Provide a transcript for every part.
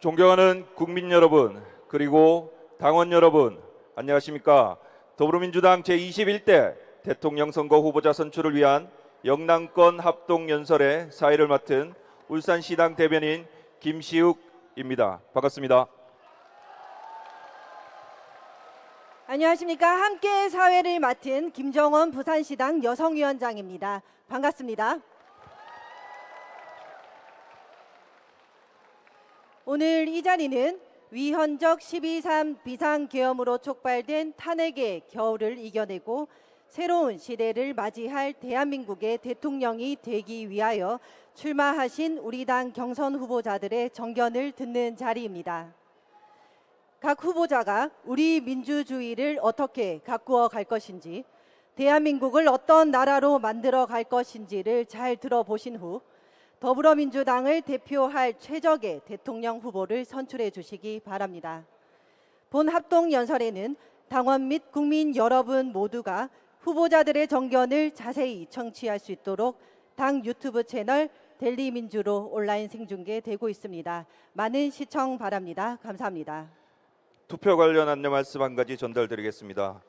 존경하는 국민 여러분, 그리고 당원 여러분, 안녕하십니까? 더불어민주당 제21대 대통령 선거 후보자 선출을 위한 영남권 합동연설의 사회를 맡은 울산시당 대변인 김시욱입니다. 반갑습니다. 안녕하십니까. 함께 사회를 맡은 김정원 부산시당 여성위원장입니다. 반갑습니다. 오늘 이 자리는 위헌적 12.3 비상계엄으로 촉발된 탄핵의 겨울을 이겨내고 새로운 시대를 맞이할 대한민국의 대통령이 되기 위하여 출마하신 우리 당 경선 후보자들의 정견을 듣는 자리입니다. 각 후보자가 우리 민주주의를 어떻게 가꾸어 갈 것인지, 대한민국을 어떤 나라로 만들어 갈 것인지를 잘 들어보신 후 더불어민주당을 대표할 최적의 대통령 후보를 선출해 주시기 바랍니다. 본 합동연설에는 당원 및 국민 여러분 모두가 후보자들의 정견을 자세히 청취할 수 있도록 당 유튜브 채널 델리민주로 온라인 생중계되고 있습니다. 많은 시청 바랍니다. 감사합니다. 투표 관련 안내 말씀 한 가지 전달드리겠습니다.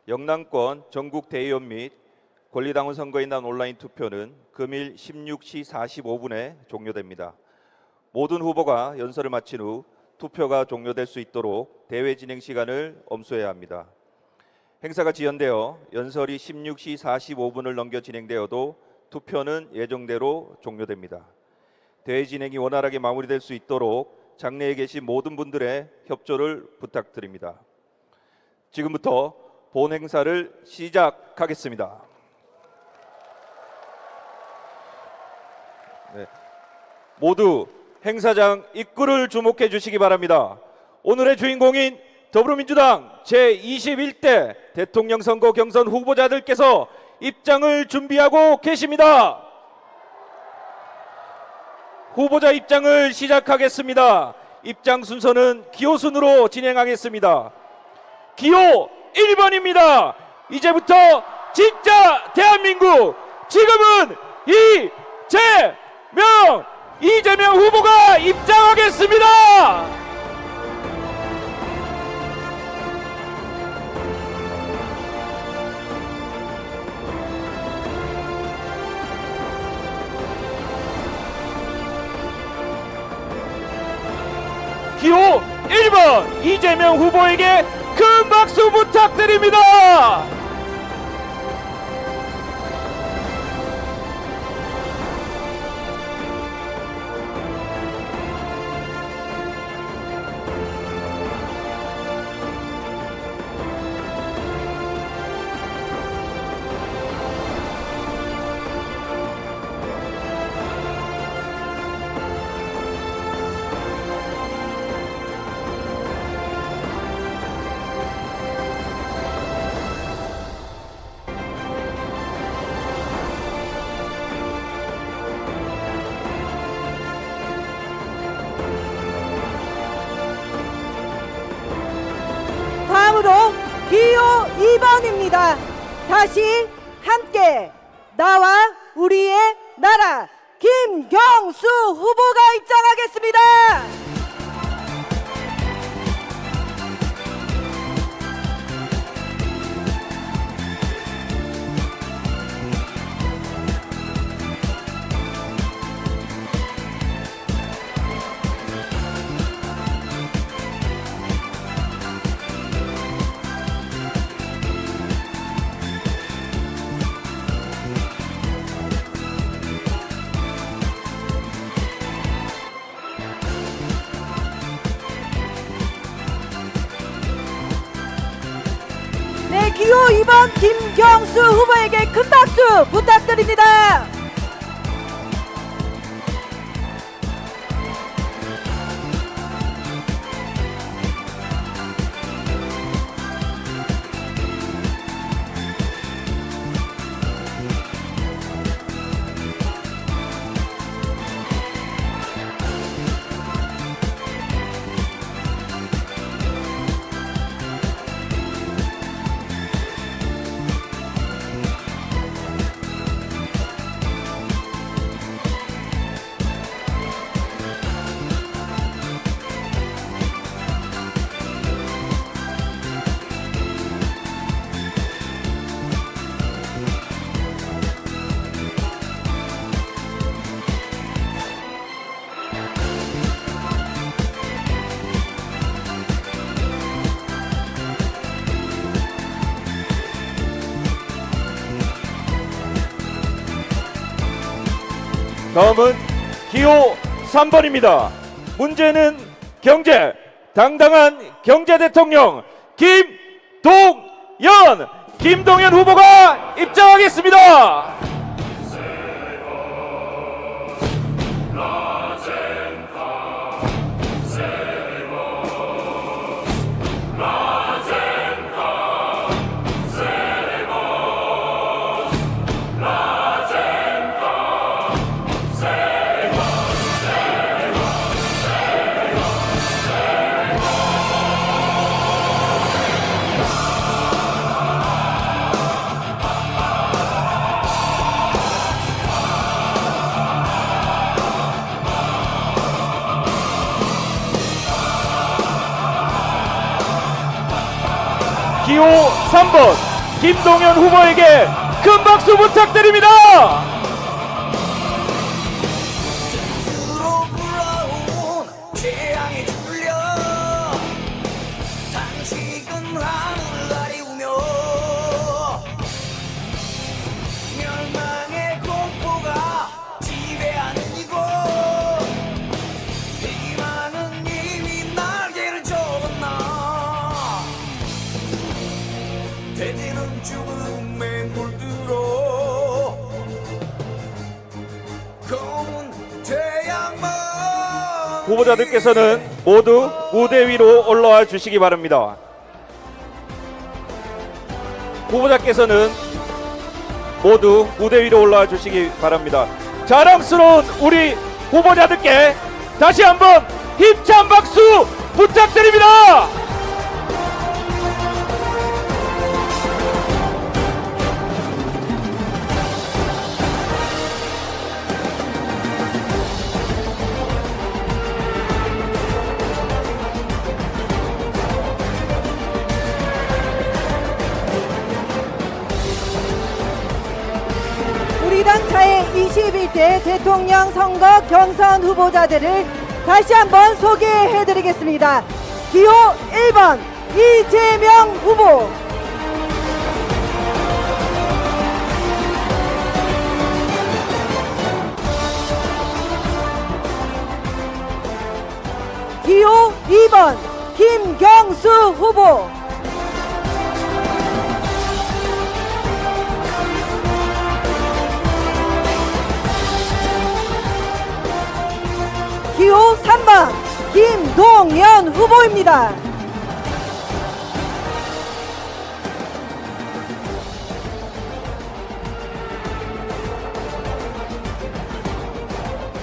영남권 전국 대의원 및 권리당원 선거인 단 온라인 투표는 금일 16시 45분에 종료됩니다. 모든 후보가 연설을 마친 후 투표가 종료될 수 있도록 대회 진행 시간을 엄수해야 합니다. 행사가 지연되어 연설이 16시 45분을 넘겨 진행되어도 투표는 예정대로 종료됩니다. 대회 진행이 원활하게 마무리될 수 있도록 장내에 계신 모든 분들의 협조를 부탁드립니다. 지금부터 본 행사를 시작하겠습니다. 모두 행사장 입구를 주목해 주시기 바랍니다. 오늘의 주인공인 더불어민주당 제21대 대통령 선거 경선 후보자들께서 입장을 준비하고 계십니다. 후보자 입장을 시작하겠습니다. 입장 순서는 기호 순으로 진행하겠습니다. 기호 1번입니다. 이제부터 진짜 대한민국, 지금은 이재명 후보가 입장하겠습니다. 기호 1번 이재명 후보에게 큰 박수 부탁드립니다. 다음으로 기호 2번입니다. 다시 함께 나와 우리의 나라 김경수 후보가 입장하겠습니다. 네, 기호 2번 김경수 후보에게 큰 박수 부탁드립니다. 다음은 기호 3번입니다. 문제는 경제, 당당한 경제 대통령 김동연 후보가 입장하겠습니다. 기호 3번 김동연 후보에게 큰 박수 부탁드립니다. 스스로 불러온 태양이 울려 당직은 하늘을 가리우며 멸망의 공포가 지배하는 이곳 희망은 이미 날개를 접었나 대지는 죽음에 물들어 검은 태양만 후보자들께서는 모두 무대 위로 올라와 주시기 바랍니다. 후보자께서는 모두 무대 위로 올라와 주시기 바랍니다. 자랑스러운 우리 후보자들께 다시 한번 힘찬 박수 부탁드립니다. 우리 당 차의 21대 대통령 선거 경선 후보자들을 다시 한번 소개해드리겠습니다. 기호 1번 이재명 후보, 기호 2번 김경수 후보, 기호 3번 김동연 후보입니다.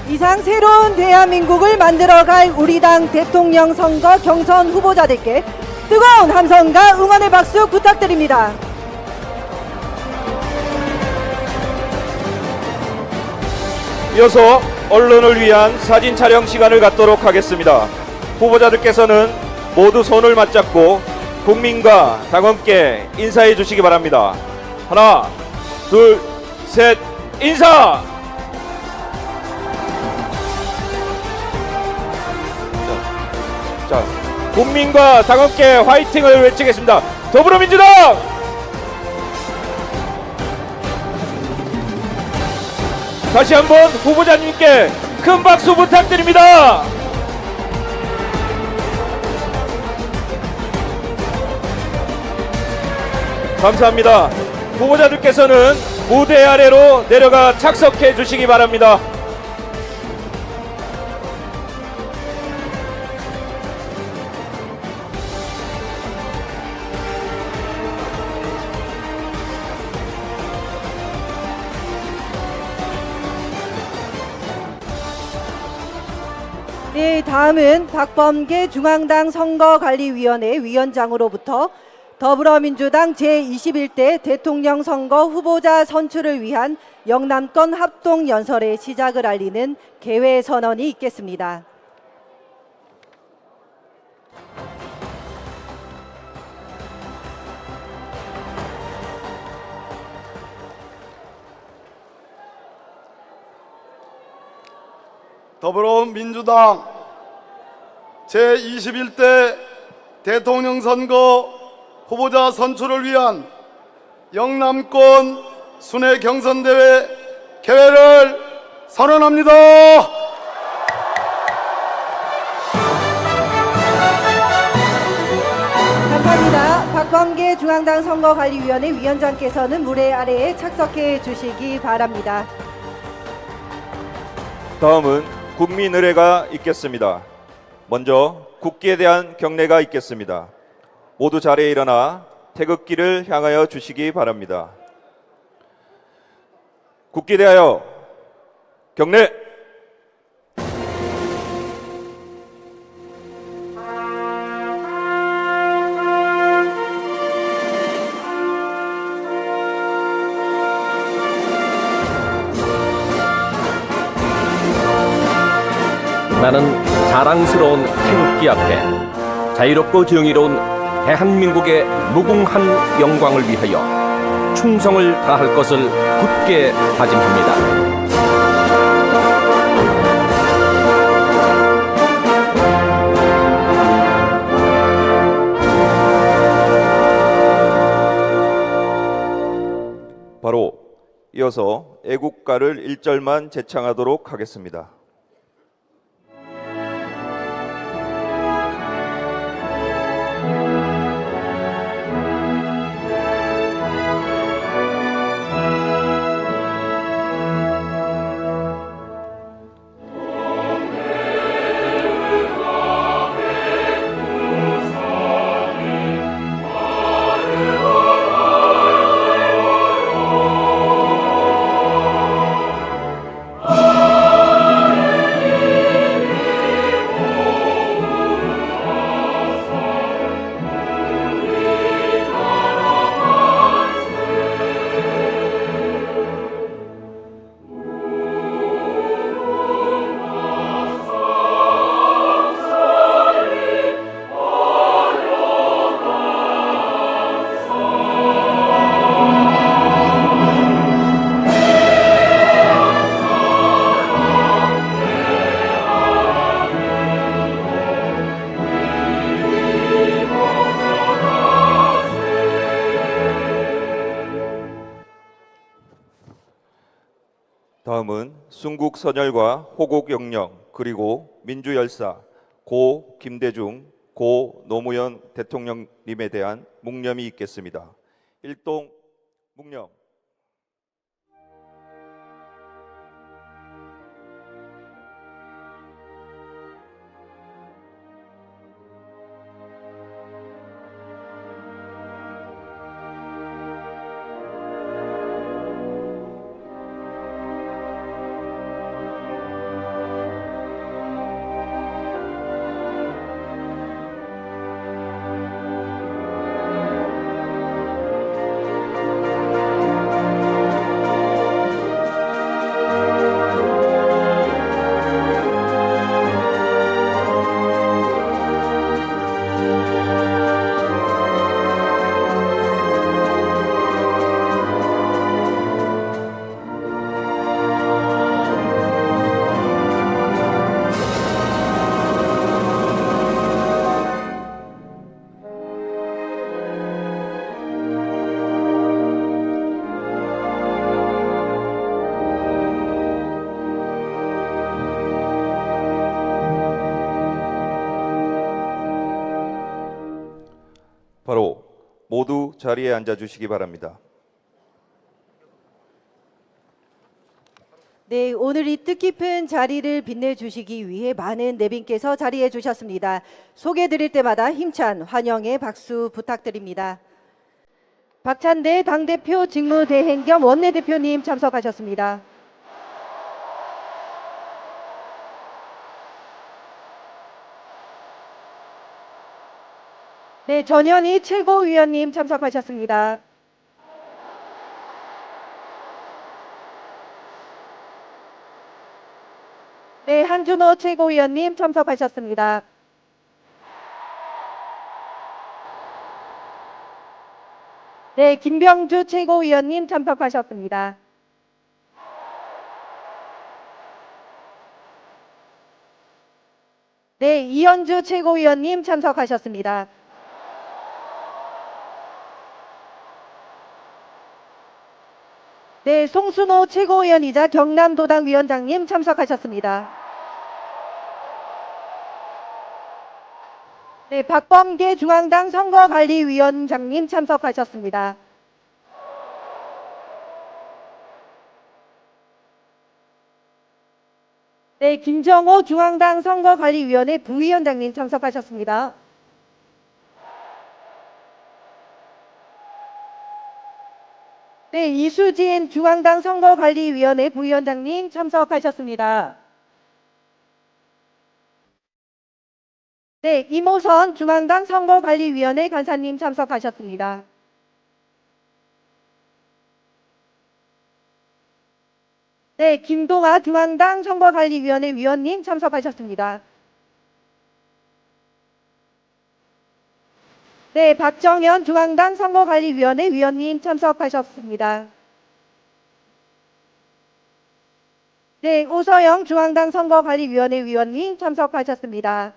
이상 새로운 대한민국을 만들어갈 우리 당 대통령 선거 경선 후보자들께 뜨거운 함성과 응원의 박수 부탁드립니다. 이어서 언론을 위한 사진 촬영 시간을 갖도록 하겠습니다. 후보자들께서는 모두 손을 맞잡고 국민과 당원께 인사해 주시기 바랍니다. 하나, 둘, 셋, 인사! 자, 국민과 당원께 화이팅을 외치겠습니다. 더불어민주당! 다시 한번 후보자님께 큰 박수 부탁드립니다. 감사합니다. 후보자들께서는 무대 아래로 내려가 착석해 주시기 바랍니다. 네, 다음은 박범계 중앙당 선거관리위원회 위원장으로부터 더불어민주당 제21대 대통령 선거 후보자 선출을 위한 영남권 합동연설의 시작을 알리는 개회 선언이 있겠습니다. 더불어민주당 제21대 대통령 선거 후보자 선출을 위한 영남권 순회 경선대회 개회를 선언합니다. 감사합니다. 박범계 중앙당 선거관리위원회 위원장께서는 물의 아래에 착석해 주시기 바랍니다. 다음은 국민의례가 있겠습니다. 먼저 국기에 대한 경례가 있겠습니다. 모두 자리에 일어나 태극기를 향하여 주시기 바랍니다. 국기에 대하여 경례! 나는 자랑스러운 태극기 앞에 자유롭고 정의로운 대한민국의 무궁한 영광을 위하여 충성을 다할 것을 굳게 다짐합니다. 바로 이어서 애국가를 1절만 제창하도록 하겠습니다. 다음은 순국 선열과 호국 영령 그리고 민주열사 고 김대중 고 노무현 대통령님에 대한 묵념이 있겠습니다. 일동 묵념. 바로 모두 자리에 앉아 주시기 바랍니다. 네, 오늘 이 뜻깊은 자리를 빛내주시기 위해 많은 내빈께서 자리해 주셨습니다. 소개 드릴 때마다 힘찬 환영의 박수 부탁드립니다. 박찬대 당대표 직무대행 겸 원내대표님 참석하셨습니다. 네, 전현희 최고위원님 참석하셨습니다. 네, 한준호 최고위원님 참석하셨습니다. 네, 김병주 최고위원님 참석하셨습니다. 네, 이현주 최고위원님 참석하셨습니다. 네, 송순호 최고위원이자 경남도당 위원장님 참석하셨습니다. 네, 박범계 중앙당 선거관리위원장님 참석하셨습니다. 네, 김정호 중앙당 선거관리위원회 부위원장님 참석하셨습니다. 네, 이수진 중앙당 선거관리위원회 부위원장님 참석하셨습니다. 네, 이모선 중앙당 선거관리위원회 간사님 참석하셨습니다. 네, 김동아 중앙당 선거관리위원회 위원님 참석하셨습니다. 네, 박정현 중앙당 선거관리위원회 위원님 참석하셨습니다. 네, 오서영 중앙당 선거관리위원회 위원님 참석하셨습니다.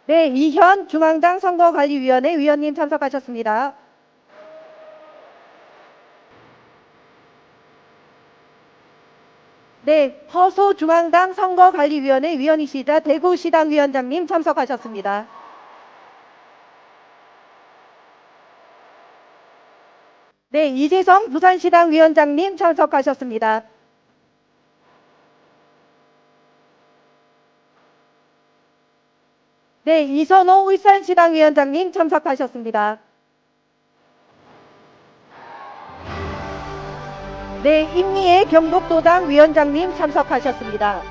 네, 이현 중앙당 선거관리위원회 위원님 참석하셨습니다. 네, 허소 중앙당 선거관리위원회 위원이시자 대구시당 위원장님 참석하셨습니다. 네, 이재성 부산시당 위원장님 참석하셨습니다. 네, 이선호 울산시당 위원장님 참석하셨습니다. 네, 임미애 경북도당 위원장님 참석하셨습니다.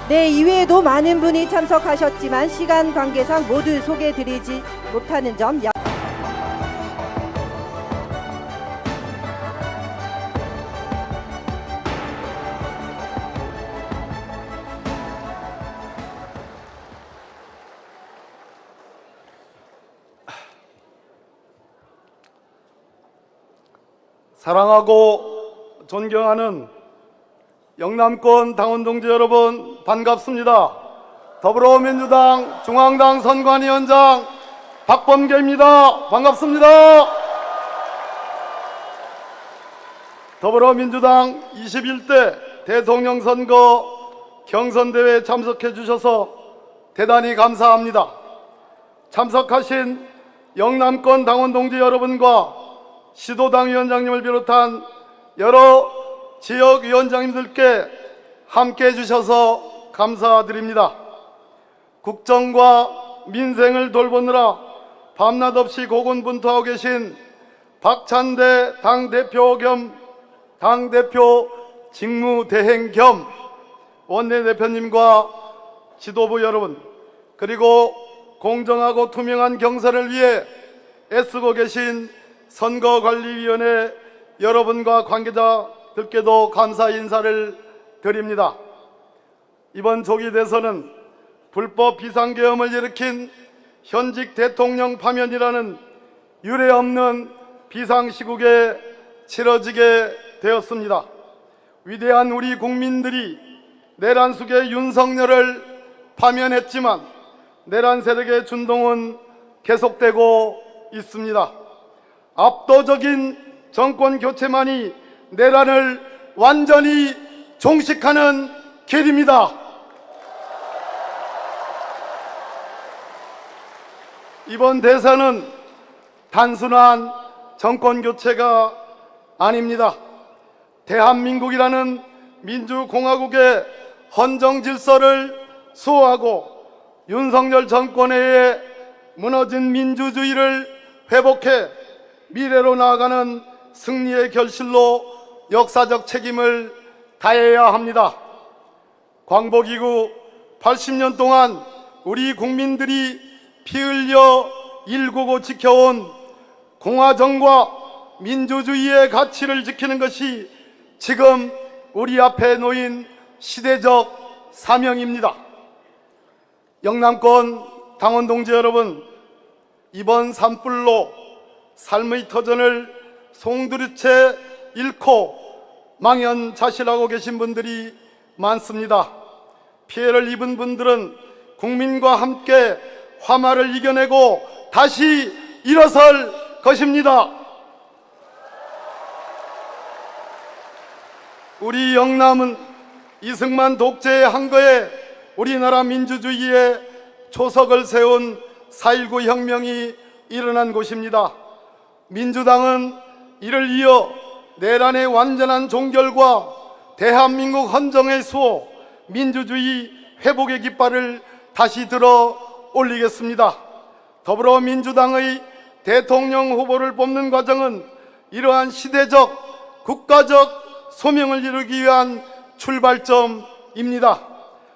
네, 이외에도 많은 분이 참석하셨지만 시간 관계상 모두 소개드리지 못하는 점 사랑하고 존경하는 영남권 당원 동지 여러분 반갑습니다. 더불어민주당 중앙당 선관위원장 박범계입니다. 반갑습니다. 더불어민주당 21대 대통령 선거 경선대회에 참석해 주셔서 대단히 감사합니다. 참석하신 영남권 당원 동지 여러분과 시도당 위원장님을 비롯한 여러 지역위원장님들께 함께해 주셔서 감사드립니다. 국정과 민생을 돌보느라 밤낮 없이 고군분투하고 계신 박찬대 당대표 겸 당대표 직무대행 겸 원내대표님과 지도부 여러분, 그리고 공정하고 투명한 경선을 위해 애쓰고 계신 선거관리위원회 여러분과 관계자들께도 감사 인사를 드립니다. 이번 조기 대선은 불법 비상계엄을 일으킨 현직 대통령 파면이라는 유례없는 비상시국에 치러지게 되었습니다. 위대한 우리 국민들이 내란 속의 윤석열을 파면했지만 내란 세력의 준동은 계속되고 있습니다. 압도적인 정권 교체만이 내란을 완전히 종식하는 길입니다. 이번 대선은 단순한 정권 교체가 아닙니다. 대한민국이라는 민주공화국의 헌정 질서를 수호하고 윤석열 정권에 의해 무너진 민주주의를 회복해 미래로 나아가는 승리의 결실로 역사적 책임을 다해야 합니다. 광복 이후 80년 동안 우리 국민들이 피 흘려 일구고 지켜온 공화정과 민주주의의 가치를 지키는 것이 지금 우리 앞에 놓인 시대적 사명입니다. 영남권 당원 동지 여러분, 이번 산불로 삶의 터전을 송두리째 잃고 망연자실하고 계신 분들이 많습니다. 피해를 입은 분들은 국민과 함께 화마를 이겨내고 다시 일어설 것입니다. 우리 영남은 이승만 독재의 한거에 우리나라 민주주의의 초석을 세운 4.19 혁명이 일어난 곳입니다. 민주당은 이를 이어 내란의 완전한 종결과 대한민국 헌정의 수호, 민주주의 회복의 깃발을 다시 들어 올리겠습니다. 더불어민주당의 대통령 후보를 뽑는 과정은 이러한 시대적, 국가적 소명을 이루기 위한 출발점입니다.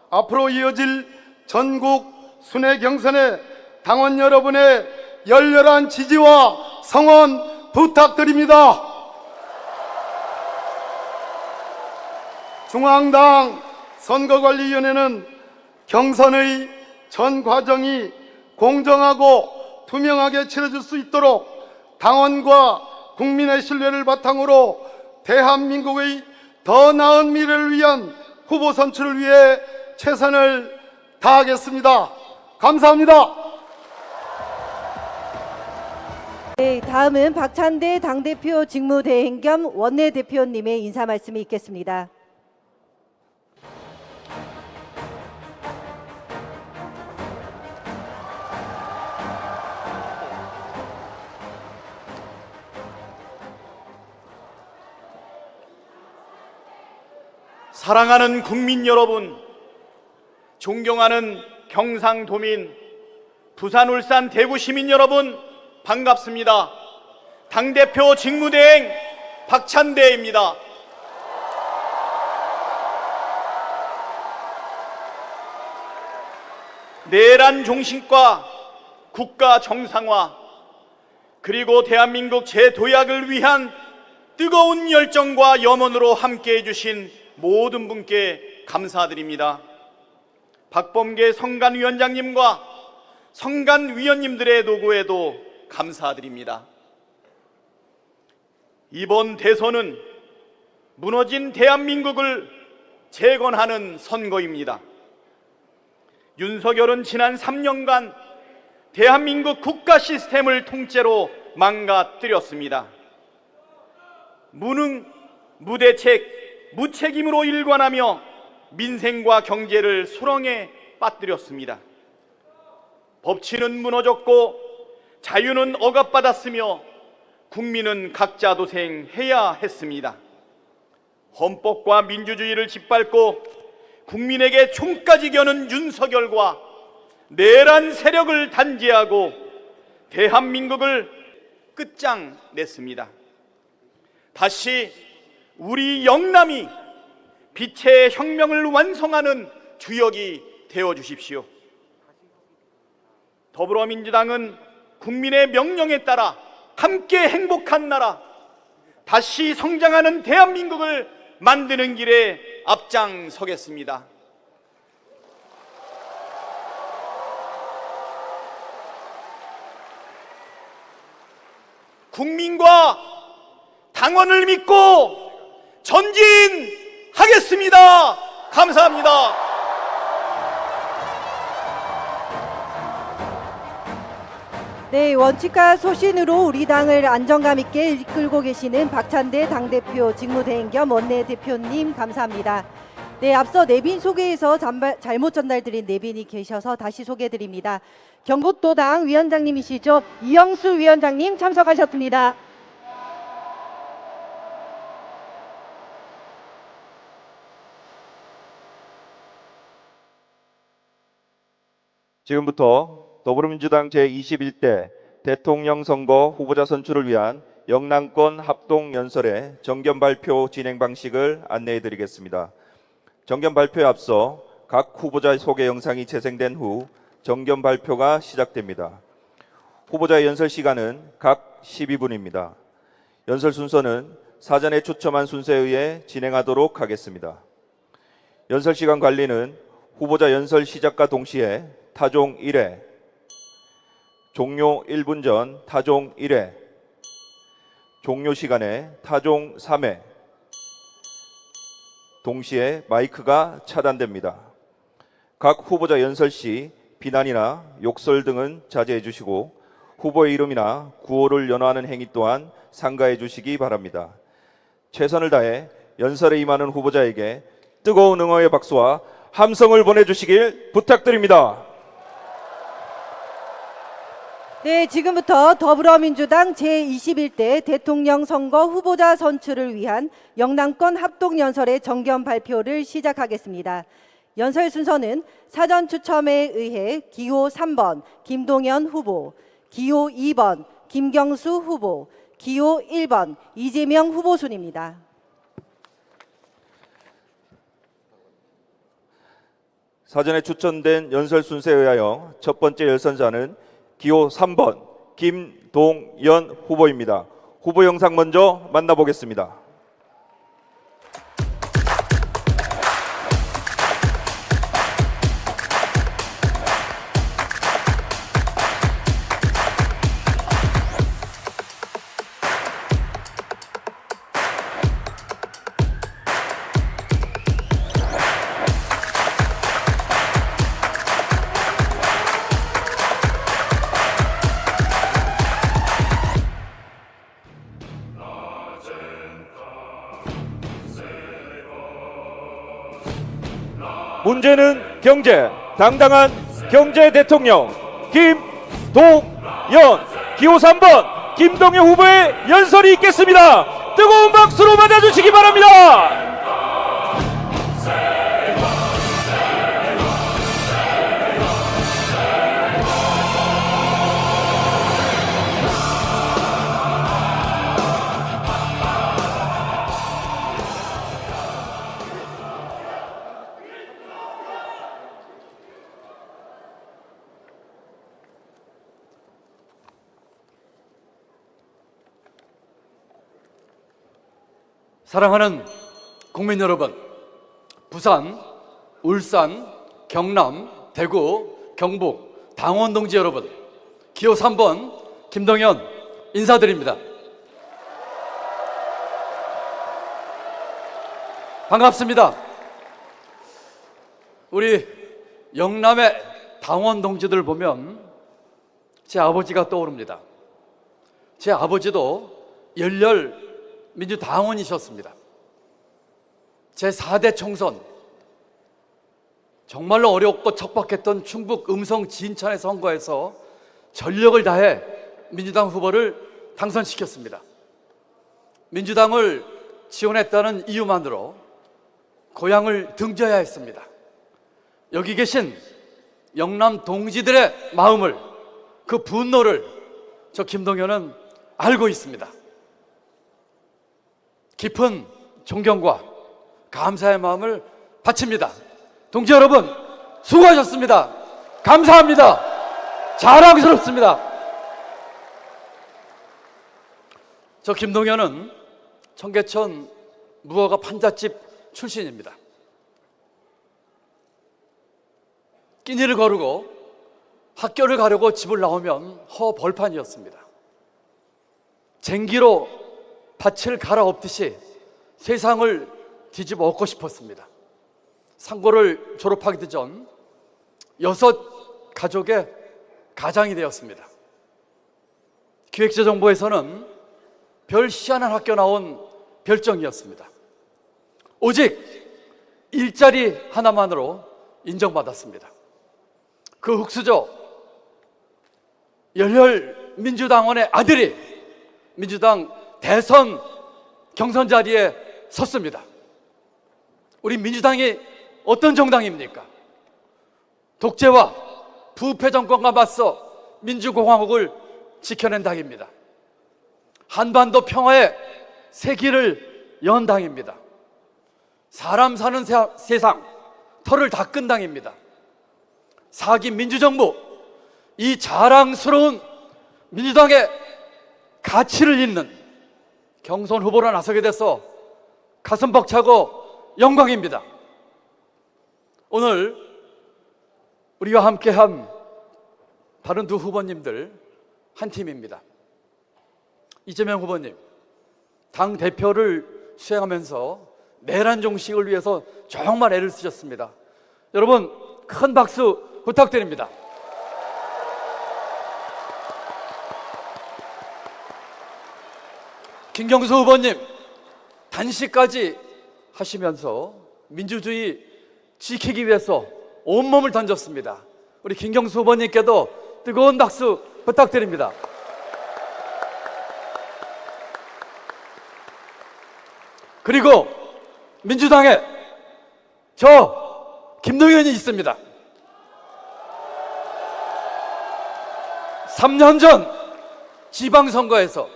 앞으로 이어질 전국 순회 경선에 당원 여러분의 열렬한 지지와 성원 부탁드립니다. 중앙당 선거관리위원회는 경선의 전 과정이 공정하고 투명하게 치러질 수 있도록 당원과 국민의 신뢰를 바탕으로 대한민국의 더 나은 미래를 위한 후보 선출을 위해 최선을 다하겠습니다. 감사합니다. 네, 다음은 박찬대 당대표 직무대행 겸 원내대표님의 인사 말씀이 있겠습니다. 사랑하는 국민 여러분, 존경하는 경상도민, 부산, 울산, 대구 시민 여러분, 반갑습니다. 당대표 직무대행 박찬대입니다. 내란 종신과 국가 정상화, 그리고 대한민국 재도약을 위한 뜨거운 열정과 염원으로 함께해 주신 모든 분께 감사드립니다. 박범계 성간위원장님과 성간위원님들의 노고에도 감사드립니다. 이번 대선은 무너진 대한민국을 재건하는 선거입니다. 윤석열은 지난 3년간 대한민국 국가 시스템을 통째로 망가뜨렸습니다. 무능, 무대책, 무책임으로 일관하며 민생과 경제를 수렁에 빠뜨렸습니다. 법치는 무너졌고 자유는 억압받았으며 국민은 각자 도생해야 했습니다. 헌법과 민주주의를 짓밟고 국민에게 총까지 겨눈 윤석열과 내란 세력을 단죄하고 대한민국을 끝장냈습니다. 다시 우리 영남이 빛의 혁명을 완성하는 주역이 되어 주십시오. 더불어민주당은 국민의 명령에 따라 함께 행복한 나라, 다시 성장하는 대한민국을 만드는 길에 앞장서겠습니다. 국민과 당원을 믿고 전진하겠습니다. 감사합니다. 네, 원칙과 소신으로 우리 당을 안정감 있게 이끌고 계시는 박찬대 당대표 직무대행 겸 원내대표님 감사합니다. 네, 앞서 내빈 소개에서 잘못 전달드린 내빈이 계셔서 다시 소개해드립니다. 경북도당 위원장님이시죠? 이영수 위원장님 참석하셨습니다. 지금부터 더불어민주당 제21대 대통령 선거 후보자 선출을 위한 영남권 합동연설의 정견 발표 진행 방식을 안내해 드리겠습니다. 정견 발표에 앞서 각 후보자 소개 영상이 재생된 후 정견 발표가 시작됩니다. 후보자의 연설 시간은 각 12분입니다. 연설 순서는 사전에 추첨한 순서에 의해 진행하도록 하겠습니다. 연설 시간 관리는 후보자 연설 시작과 동시에 타종 1회, 종료 1분 전 타종 1회, 종료 시간에 타종 3회, 동시에 마이크가 차단됩니다. 각 후보자 연설 시 비난이나 욕설 등은 자제해 주시고 후보의 이름이나 구호를 연호하는 행위 또한 삼가해 주시기 바랍니다. 최선을 다해 연설에 임하는 후보자에게 뜨거운 응원의 박수와 함성을 보내주시길 부탁드립니다. 네, 지금부터 더불어민주당 제21대 대통령 선거 후보자 선출을 위한 영남권 합동연설의 정견 발표를 시작하겠습니다. 연설 순서는 사전 추첨에 의해 기호 3번 김동연 후보, 기호 2번 김경수 후보, 기호 1번 이재명 후보 순입니다. 사전에 추천된 연설 순서에 의하여 첫 번째 연설자는 기호 3번 김동연 후보입니다. 후보 영상 먼저 만나보겠습니다. 문제는 경제, 당당한 경제 대통령 김동연, 기호 3번 김동연 후보의 연설이 있겠습니다. 뜨거운 박수로 맞아주시기 바랍니다. 사랑하는 국민 여러분, 부산, 울산, 경남, 대구, 경북 당원 동지 여러분, 기호 3번 김동연 인사드립니다. 반갑습니다. 우리 영남의 당원 동지들 보면 제 아버지가 떠오릅니다. 제 아버지도 열렬 민주당원이셨습니다. 제4대 총선, 정말로 어렵고 척박했던 충북 음성 진천의 선거에서 전력을 다해 민주당 후보를 당선시켰습니다. 민주당을 지원했다는 이유만으로 고향을 등져야 했습니다. 여기 계신 영남 동지들의 마음을, 그 분노를 저 김동연은 알고 있습니다. 깊은 존경과 감사의 마음을 바칩니다. 동지 여러분, 수고하셨습니다. 감사합니다. 자랑스럽습니다. 저 김동연은 청계천 무허가 판잣집 출신입니다. 끼니를 거르고 학교를 가려고 집을 나오면 허벌판이었습니다. 쟁기로 밭을 갈아엎듯이 세상을 뒤집어 엎고 싶었습니다. 상고를 졸업하기도 전 6 가족의 가장이 되었습니다. 기획재정부에서는 별 희한한 학교 나온 별정이었습니다. 오직 일자리 하나만으로 인정받았습니다. 그 흑수저 열혈 민주당원의 아들이 민주당 대선 경선 자리에 섰습니다. 우리 민주당이 어떤 정당입니까? 독재와 부패 정권과 맞서 민주공화국을 지켜낸 당입니다. 한반도 평화의 새 길을 연 당입니다. 사람 사는 세상 털을 닦은 당입니다. 4기 민주정부, 이 자랑스러운 민주당의 가치를 잇는 경선 후보로 나서게 돼서 가슴 벅차고 영광입니다. 오늘 우리와 함께한 다른 두 후보님들 한 팀입니다. 이재명 후보님, 당 대표를 수행하면서 내란 종식을 위해서 정말 애를 쓰셨습니다. 여러분, 큰 박수 부탁드립니다. 김경수 후보님, 단식까지 하시면서 민주주의 지키기 위해서 온몸을 던졌습니다. 우리 김경수 후보님께도 뜨거운 박수 부탁드립니다. 그리고 민주당에 저 김동연이 있습니다. 3년 전 지방선거에서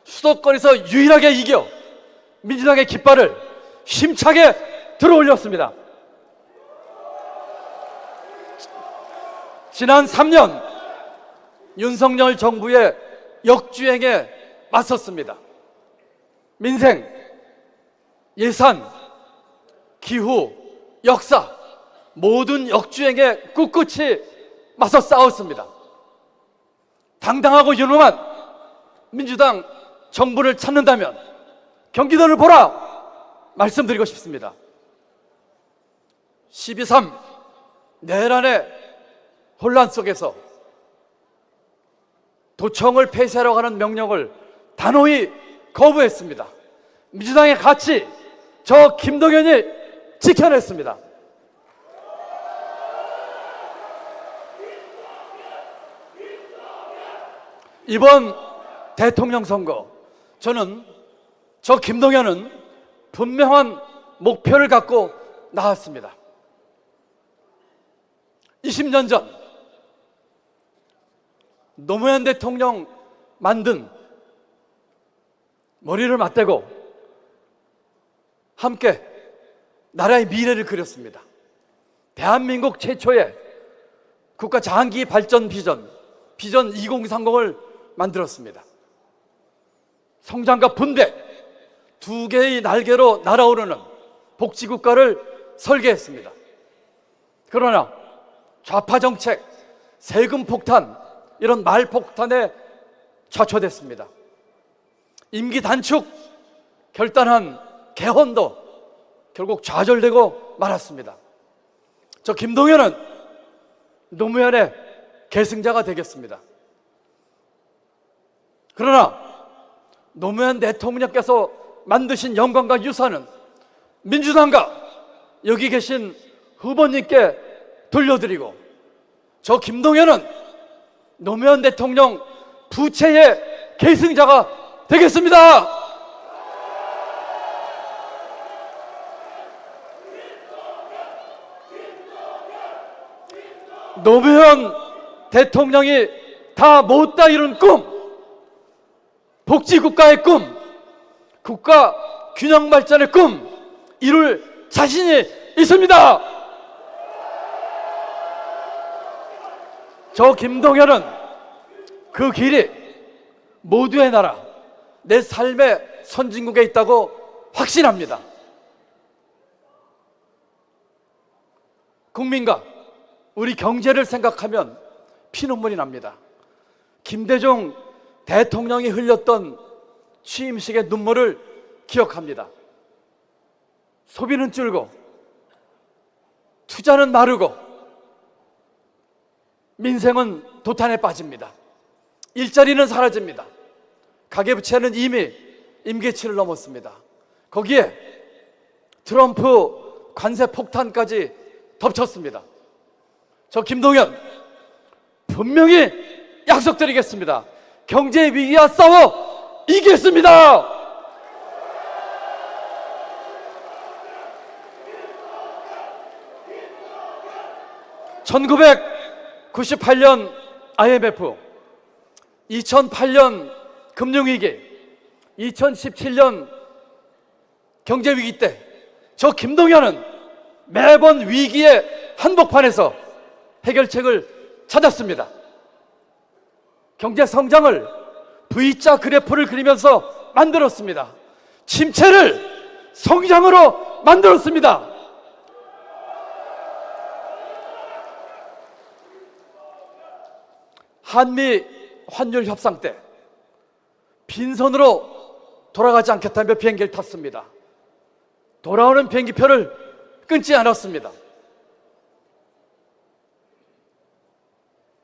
수도권에서 유일하게 이겨 민주당의 깃발을 힘차게 들어올렸습니다. 지난 3년 윤석열 정부의 역주행에 맞섰습니다. 민생, 예산, 기후, 역사 모든 역주행에 꿋꿋이 맞서 싸웠습니다. 당당하고 유능한 민주당 정부를 찾는다면 경기도를 보라 말씀드리고 싶습니다. 12.3 내란의 혼란 속에서 도청을 폐쇄하라고 하는 명령을 단호히 거부했습니다. 민주당의 가치 저 김동연이 지켜냈습니다. 이번 대통령 선거 저는 저 김동연은 분명한 목표를 갖고 나왔습니다. 20년 전 노무현 대통령 만든 머리를 맞대고 함께 나라의 미래를 그렸습니다. 대한민국 최초의 국가 장기 발전 비전 2030을 만들었습니다. 성장과 분배 두 개의 날개로 날아오르는 복지국가를 설계했습니다. 그러나 좌파 정책, 세금 폭탄 이런 말폭탄에 좌초됐습니다. 임기 단축, 결단한 개헌도 결국 좌절되고 말았습니다. 저 김동연은 노무현의 계승자가 되겠습니다. 그러나 노무현 대통령께서 만드신 영광과 유산은 민주당과 여기 계신 후보님께 돌려드리고 저 김동연은 노무현 대통령 부채의 계승자가 되겠습니다. 노무현 대통령이 다 못다 이룬 꿈, 복지국가의 꿈, 국가 균형 발전의 꿈 이룰 자신이 있습니다. 저 김동연은 그 길이 모두의 나라, 내 삶의 선진국에 있다고 확신합니다. 국민과 우리 경제를 생각하면 피눈물이 납니다. 김대중 대통령이 흘렸던 취임식의 눈물을 기억합니다. 소비는 줄고 투자는 마르고 민생은 도탄에 빠집니다. 일자리는 사라집니다. 가계부채는 이미 임계치를 넘었습니다. 거기에 트럼프 관세 폭탄까지 덮쳤습니다. 저 김동연 분명히 약속드리겠습니다. 경제 위기와 싸워 이기겠습니다. (1998년) IMF, 2008년 금융위기, 2017년 경제위기 때 저 김동연은 매번 위기의 한복판에서 해결책을 찾았습니다. 경제 성장을 V자 그래프를 그리면서 만들었습니다. 침체를 성장으로 만들었습니다. 한미 환율 협상 때 빈손으로 돌아가지 않겠다며 비행기를 탔습니다. 돌아오는 비행기표를 끊지 않았습니다.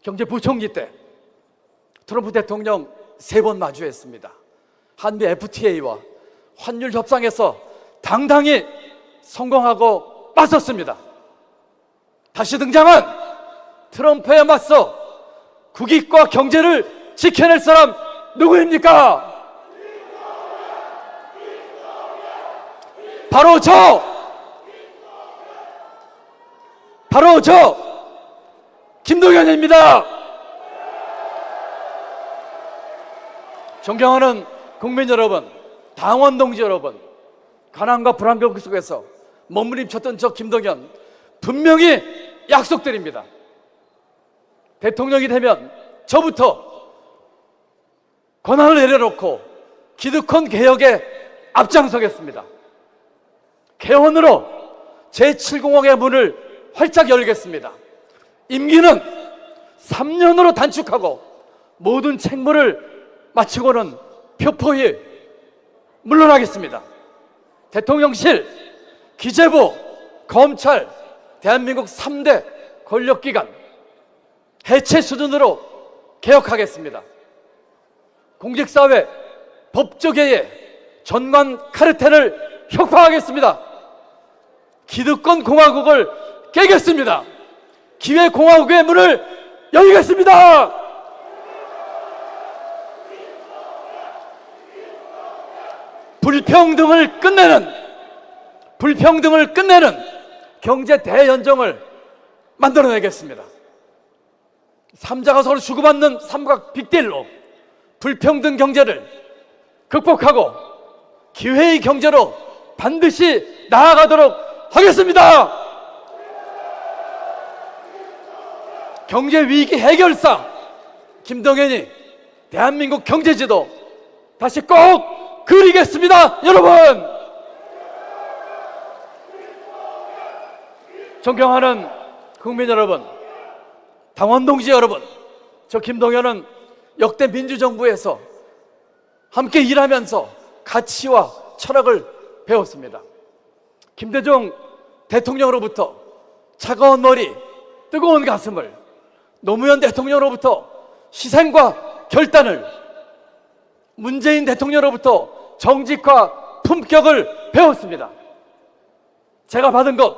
경제부총리 때 트럼프 대통령 3번 마주했습니다. 한미 FTA와 환율 협상에서 당당히 성공하고 맞섰습니다. 다시 등장한 트럼프에 맞서 국익과 경제를 지켜낼 사람 누구입니까? 바로 저 김동연입니다. 존경하는 국민 여러분, 당원 동지 여러분, 가난과 불안경 속에서 몸부림쳤던 저 김동연 분명히 약속드립니다. 대통령이 되면 저부터 권한을 내려놓고 기득권 개혁에 앞장서겠습니다. 개헌으로 제7공화국의 문을 활짝 열겠습니다. 임기는 3년으로 단축하고 모든 책무를 마치고는 표포히 물러나겠습니다. 대통령실, 기재부, 검찰, 대한민국 3대 권력기관 해체 수준으로 개혁하겠습니다. 공직사회, 법조계의 전관 카르텔을 혁파하겠습니다. 기득권 공화국을 깨겠습니다. 기회공화국의 문을 열겠습니다. 불평등을 끝내는 경제 대연정을 만들어내겠습니다. 삼자가 서로 주고받는 삼각 빅딜로 불평등 경제를 극복하고 기회의 경제로 반드시 나아가도록 하겠습니다. 경제 위기 해결사 김동연이 대한민국 경제지도 다시 꼭 그리겠습니다. 여러분, 존경하는 국민 여러분, 당원 동지 여러분, 저 김동연은 역대 민주정부에서 함께 일하면서 가치와 철학을 배웠습니다. 김대중 대통령으로부터 차가운 머리, 뜨거운 가슴을, 노무현 대통령으로부터 희생과 결단을, 문재인 대통령으로부터 정직과 품격을 배웠습니다. 제가 받은 것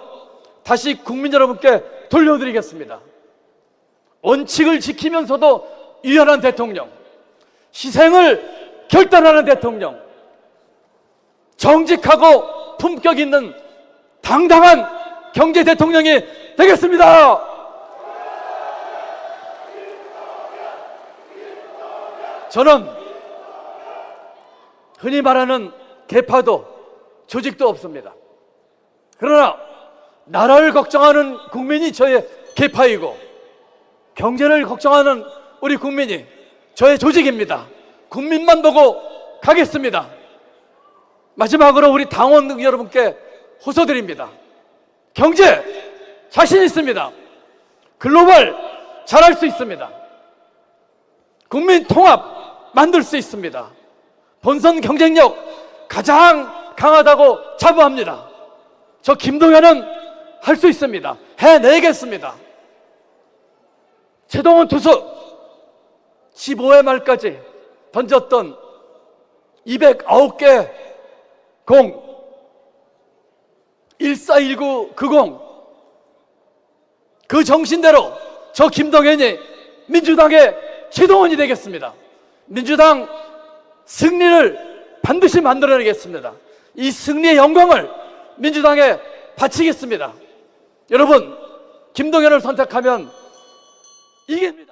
다시 국민 여러분께 돌려드리겠습니다. 원칙을 지키면서도 유연한 대통령, 희생을 결단하는 대통령, 정직하고 품격 있는 당당한 경제 대통령이 되겠습니다. 저는 흔히 말하는 계파도 조직도 없습니다. 그러나 나라를 걱정하는 국민이 저의 계파이고 경제를 걱정하는 우리 국민이 저의 조직입니다. 국민만 보고 가겠습니다. 마지막으로 우리 당원 여러분께 호소드립니다. 경제 자신 있습니다. 글로벌 잘할 수 있습니다. 국민 통합 만들 수 있습니다. 본선 경쟁력 가장 강하다고 자부합니다. 저 김동연은 할 수 있습니다. 해내겠습니다. 최동원 투수 15회 말까지 던졌던 209개 공 1419 그 공, 그 정신대로 저 김동연이 민주당의 최동원이 되겠습니다. 민주당 승리를 반드시 만들어내겠습니다. 이 승리의 영광을 민주당에 바치겠습니다. 여러분, 김동연을 선택하면 이깁니다.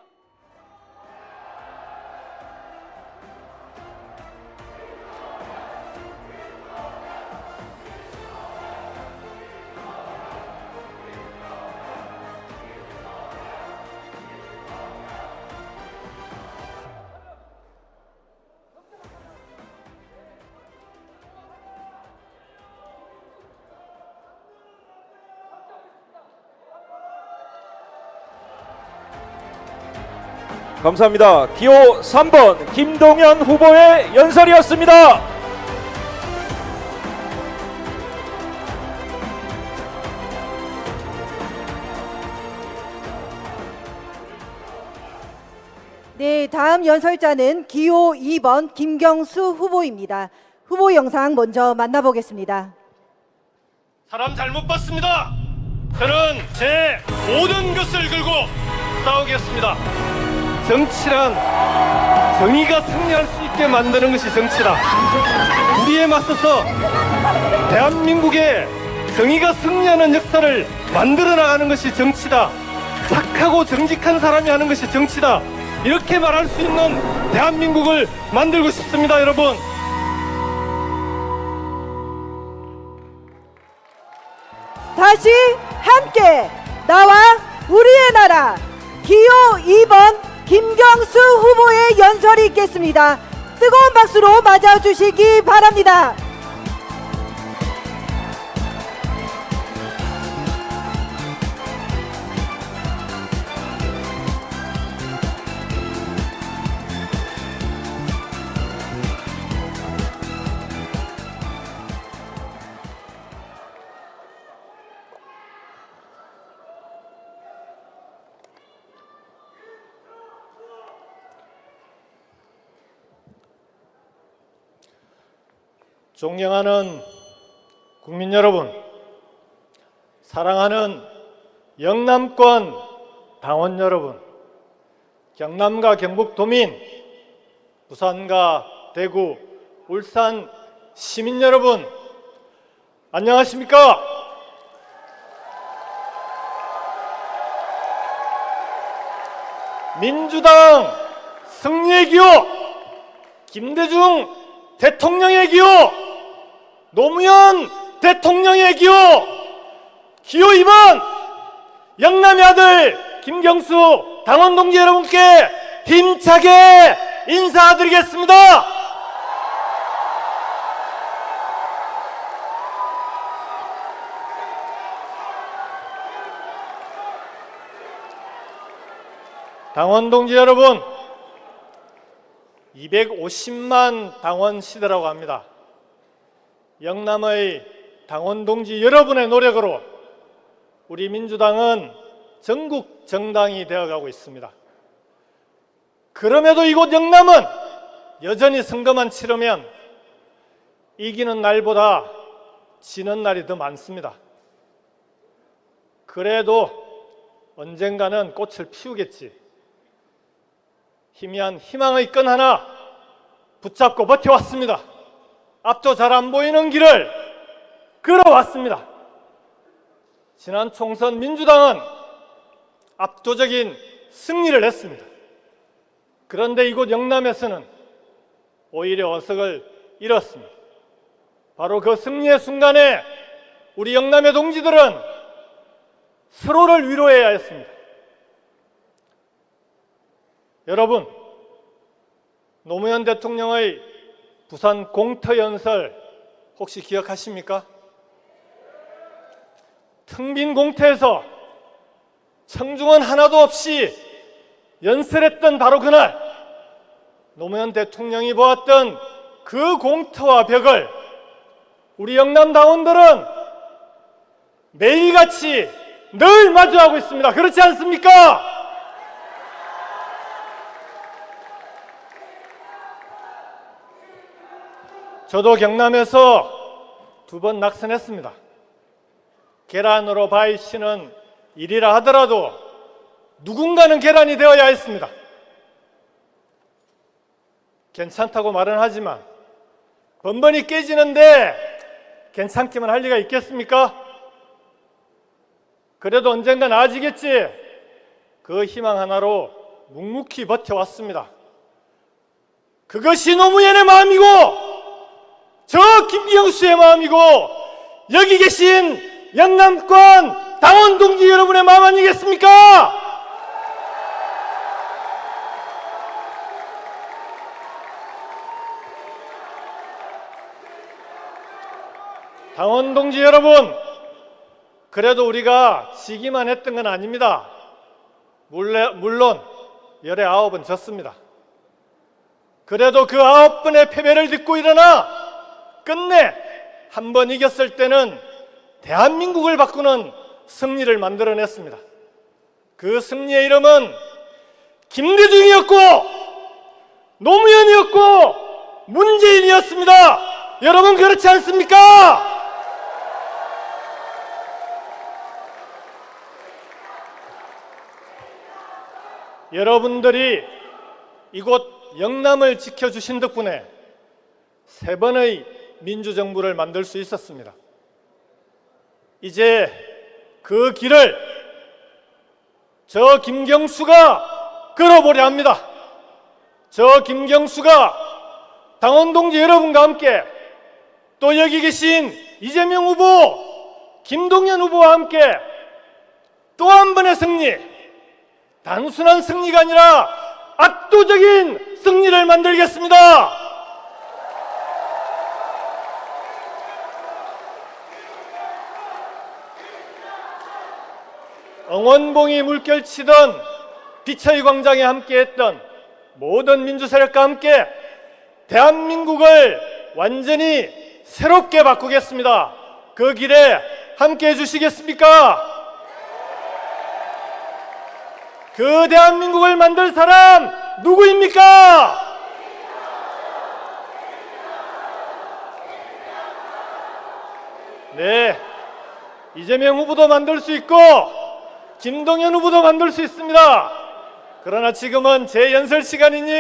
감사합니다. 기호 3번 김동연 후보의 연설이었습니다. 다음 연설자는 기호 2번 김경수 후보입니다. 후보 영상 먼저 만나보겠습니다. 사람 잘못 봤습니다. 저는 제 모든 것을 걸고 싸우겠습니다. 정치란 정의가 승리할 수 있게 만드는 것이 정치다. 우리에 맞서서 대한민국의 정의가 승리하는 역사를 만들어 나가는 것이 정치다. 착하고 정직한 사람이 하는 것이 정치다. 이렇게 말할 수 있는 대한민국을 만들고 싶습니다, 여러분. 다시 함께 나와 우리의 나라 기호 2번 김경수 후보의 연설이 있겠습니다. 뜨거운 박수로 맞아주시기 바랍니다. 존경하는 국민 여러분, 사랑하는 영남권 당원 여러분, 경남과 경북도민, 부산과 대구, 울산 시민 여러분, 안녕하십니까? 민주당 승리의 기호, 김대중 대통령의 기호, 노무현 대통령의 기호, 기호 2번 영남의 아들 김경수 당원 동지 여러분께 힘차게 인사드리겠습니다. 당원 동지 여러분, 250만 당원 시대라고 합니다. 영남의 당원 동지 여러분의 노력으로 우리 민주당은 전국 정당이 되어가고 있습니다. 그럼에도 이곳 영남은 여전히 선거만 치르면 이기는 날보다 지는 날이 더 많습니다. 그래도 언젠가는 꽃을 피우겠지. 희미한 희망의 끈 하나 붙잡고 버텨왔습니다. 앞도 잘 안 보이는 길을 걸어왔습니다. 지난 총선 민주당은 압도적인 승리를 했습니다. 그런데 이곳 영남에서는 오히려 어석을 잃었습니다. 바로 그 승리의 순간에 우리 영남의 동지들은 서로를 위로해야 했습니다. 여러분, 노무현 대통령의 부산 공터연설 혹시 기억하십니까? 텅 빈 공터에서 청중은 하나도 없이 연설했던 바로 그날, 노무현 대통령이 보았던 그 공터와 벽을 우리 영남 당원들은 매일같이 늘 마주하고 있습니다. 그렇지 않습니까? 저도 경남에서 2번 낙선했습니다. 계란으로 바위치는 일이라 하더라도 누군가는 계란이 되어야 했습니다. 괜찮다고 말은 하지만 번번이 깨지는데 괜찮기만 할 리가 있겠습니까? 그래도 언젠가 나아지겠지. 그 희망 하나로 묵묵히 버텨왔습니다. 그것이 노무현의 마음이고 저 김경수의 마음이고 여기 계신 영남권 당원 동지 여러분의 마음 아니겠습니까? 당원 동지 여러분, 그래도 우리가 지기만 했던 건 아닙니다. 물론 19번 졌습니다. 그래도 그 9번의 패배를 딛고 일어나 끝내 한 번 이겼을 때는 대한민국을 바꾸는 승리를 만들어냈습니다. 그 승리의 이름은 김대중이었고 노무현이었고 문재인이었습니다. 여러분 그렇지 않습니까? 여러분들이 이곳 영남을 지켜주신 덕분에 세 번의 민주정부를 만들 수 있었습니다. 이제 그 길을 저 김경수가 걸어보려 합니다. 저 김경수가 당원동지 여러분과 함께 또 여기 계신 이재명 후보, 김동연 후보와 함께 또 한 번의 승리, 단순한 승리가 아니라 압도적인 승리를 만들겠습니다. 응원봉이 물결치던 비처리 광장에 함께했던 모든 민주세력과 함께 대한민국을 완전히 새롭게 바꾸겠습니다. 그 길에 함께해 주시겠습니까? 그 대한민국을 만들 사람 누구입니까? 네, 이재명 후보도 만들 수 있고 김동연 후보도 만들 수 있습니다. 그러나 지금은 제 연설 시간이니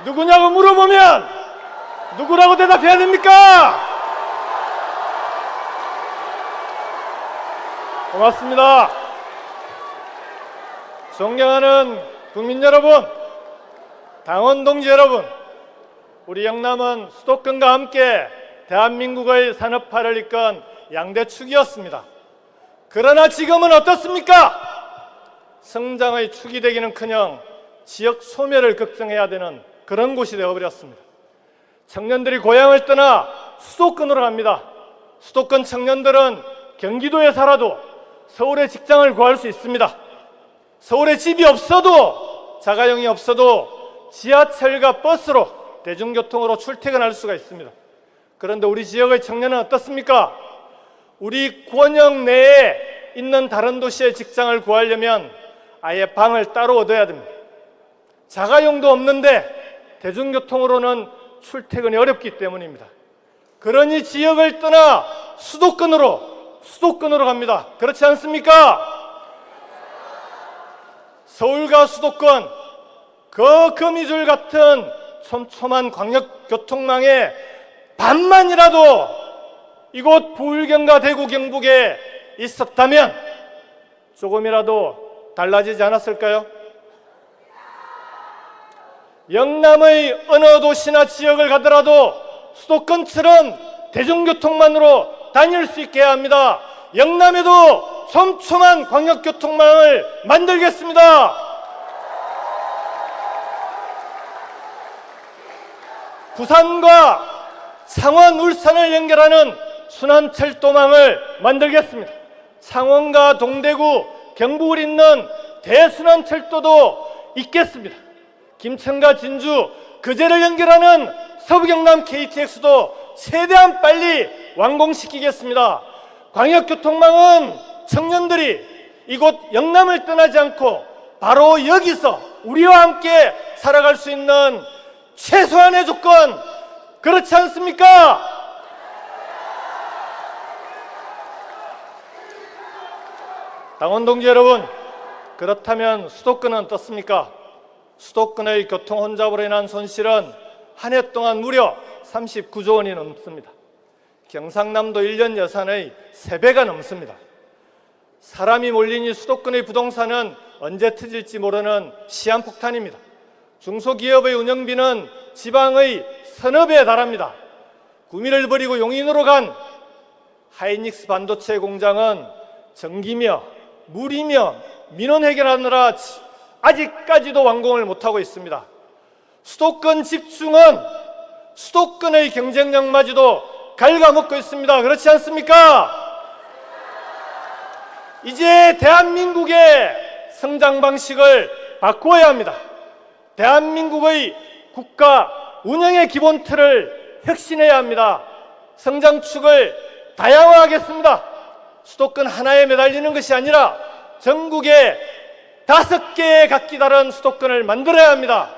누구냐고 물어보면 누구라고 대답해야 됩니까? 고맙습니다. 존경하는 국민 여러분, 당원 동지 여러분, 우리 영남은 수도권과 함께 대한민국의 산업화를 이끈 양대축이었습니다. 그러나 지금은 어떻습니까? 성장의 축이 되기는커녕 지역 소멸을 걱정해야 되는 그런 곳이 되어버렸습니다. 청년들이 고향을 떠나 수도권으로 갑니다. 수도권 청년들은 경기도에 살아도 서울에 직장을 구할 수 있습니다. 서울에 집이 없어도, 자가용이 없어도 지하철과 버스로, 대중교통으로 출퇴근할 수가 있습니다. 그런데 우리 지역의 청년은 어떻습니까? 우리 구원역 내에 있는 다른 도시의 직장을 구하려면 아예 방을 따로 얻어야 됩니다. 자가용도 없는데 대중교통으로는 출퇴근이 어렵기 때문입니다. 그러니 지역을 떠나 수도권으로 갑니다. 그렇지 않습니까? 서울과 수도권, 그 거미줄 같은 촘촘한 광역교통망에 반만이라도 이곳 부울경과 대구 경북에 있었다면 조금이라도 달라지지 않았을까요? 영남의 어느 도시나 지역을 가더라도 수도권처럼 대중교통만으로 다닐 수 있게 해야 합니다. 영남에도 촘촘한 광역교통망을 만들겠습니다. 부산과 창원, 울산을 연결하는 순환철도망을 만들겠습니다. 창원과 동대구, 경북을 잇는 대순환철도도 있겠습니다. 김천과 진주, 거제를 연결하는 서부경남 KTX도 최대한 빨리 완공시키겠습니다. 광역교통망은 청년들이 이곳 영남을 떠나지 않고 바로 여기서 우리와 함께 살아갈 수 있는 최소한의 조건, 그렇지 않습니까? 당원 동지 여러분, 그렇다면 수도권은 어떻습니까? 수도권의 교통 혼잡으로 인한 손실은 한 해 동안 무려 39조 원이 넘습니다. 경상남도 1년 예산의 3배가 넘습니다. 사람이 몰린 이 수도권의 부동산은 언제 터질지 모르는 시한폭탄입니다. 중소기업의 운영비는 지방의 서너 배에 달합니다. 구미를 버리고 용인으로 간 하이닉스 반도체 공장은 전기며 물이며 민원 해결하느라 아직까지도 완공을 못하고 있습니다. 수도권 집중은 수도권의 경쟁력마저도 갉아먹고 있습니다. 그렇지 않습니까? 이제 대한민국의 성장 방식을 바꾸어야 합니다. 대한민국의 국가 운영의 기본 틀을 혁신해야 합니다. 성장축을 다양화하겠습니다. 수도권 하나에 매달리는 것이 아니라 전국에 5개의 각기 다른 수도권을 만들어야 합니다.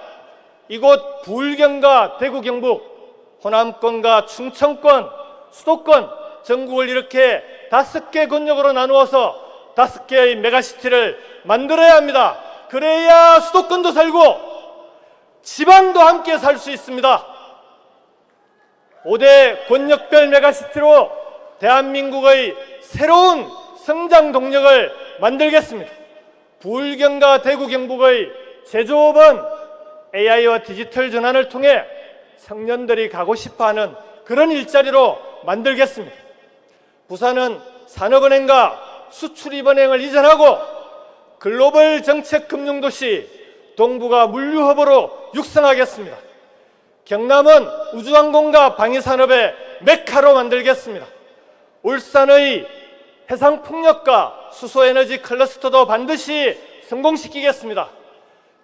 이곳 부울경과 대구 경북, 호남권과 충청권, 수도권 전국을 이렇게 5개 권역으로 나누어서 5개의 메가시티를 만들어야 합니다. 그래야 수도권도 살고 지방도 함께 살 수 있습니다. 5대 권역별 메가시티로 대한민국의 새로운 성장 동력을 만들겠습니다. 부울경과 대구 경북의 제조업은 AI와 디지털 전환을 통해 청년들이 가고 싶어하는 그런 일자리로 만들겠습니다. 부산은 산업은행과 수출입은행을 이전하고 글로벌 정책 금융도시 동부가 물류허브로 육성하겠습니다. 경남은 우주항공과 방위산업의 메카로 만들겠습니다. 울산의 해상풍력과 수소에너지 클러스터도 반드시 성공시키겠습니다.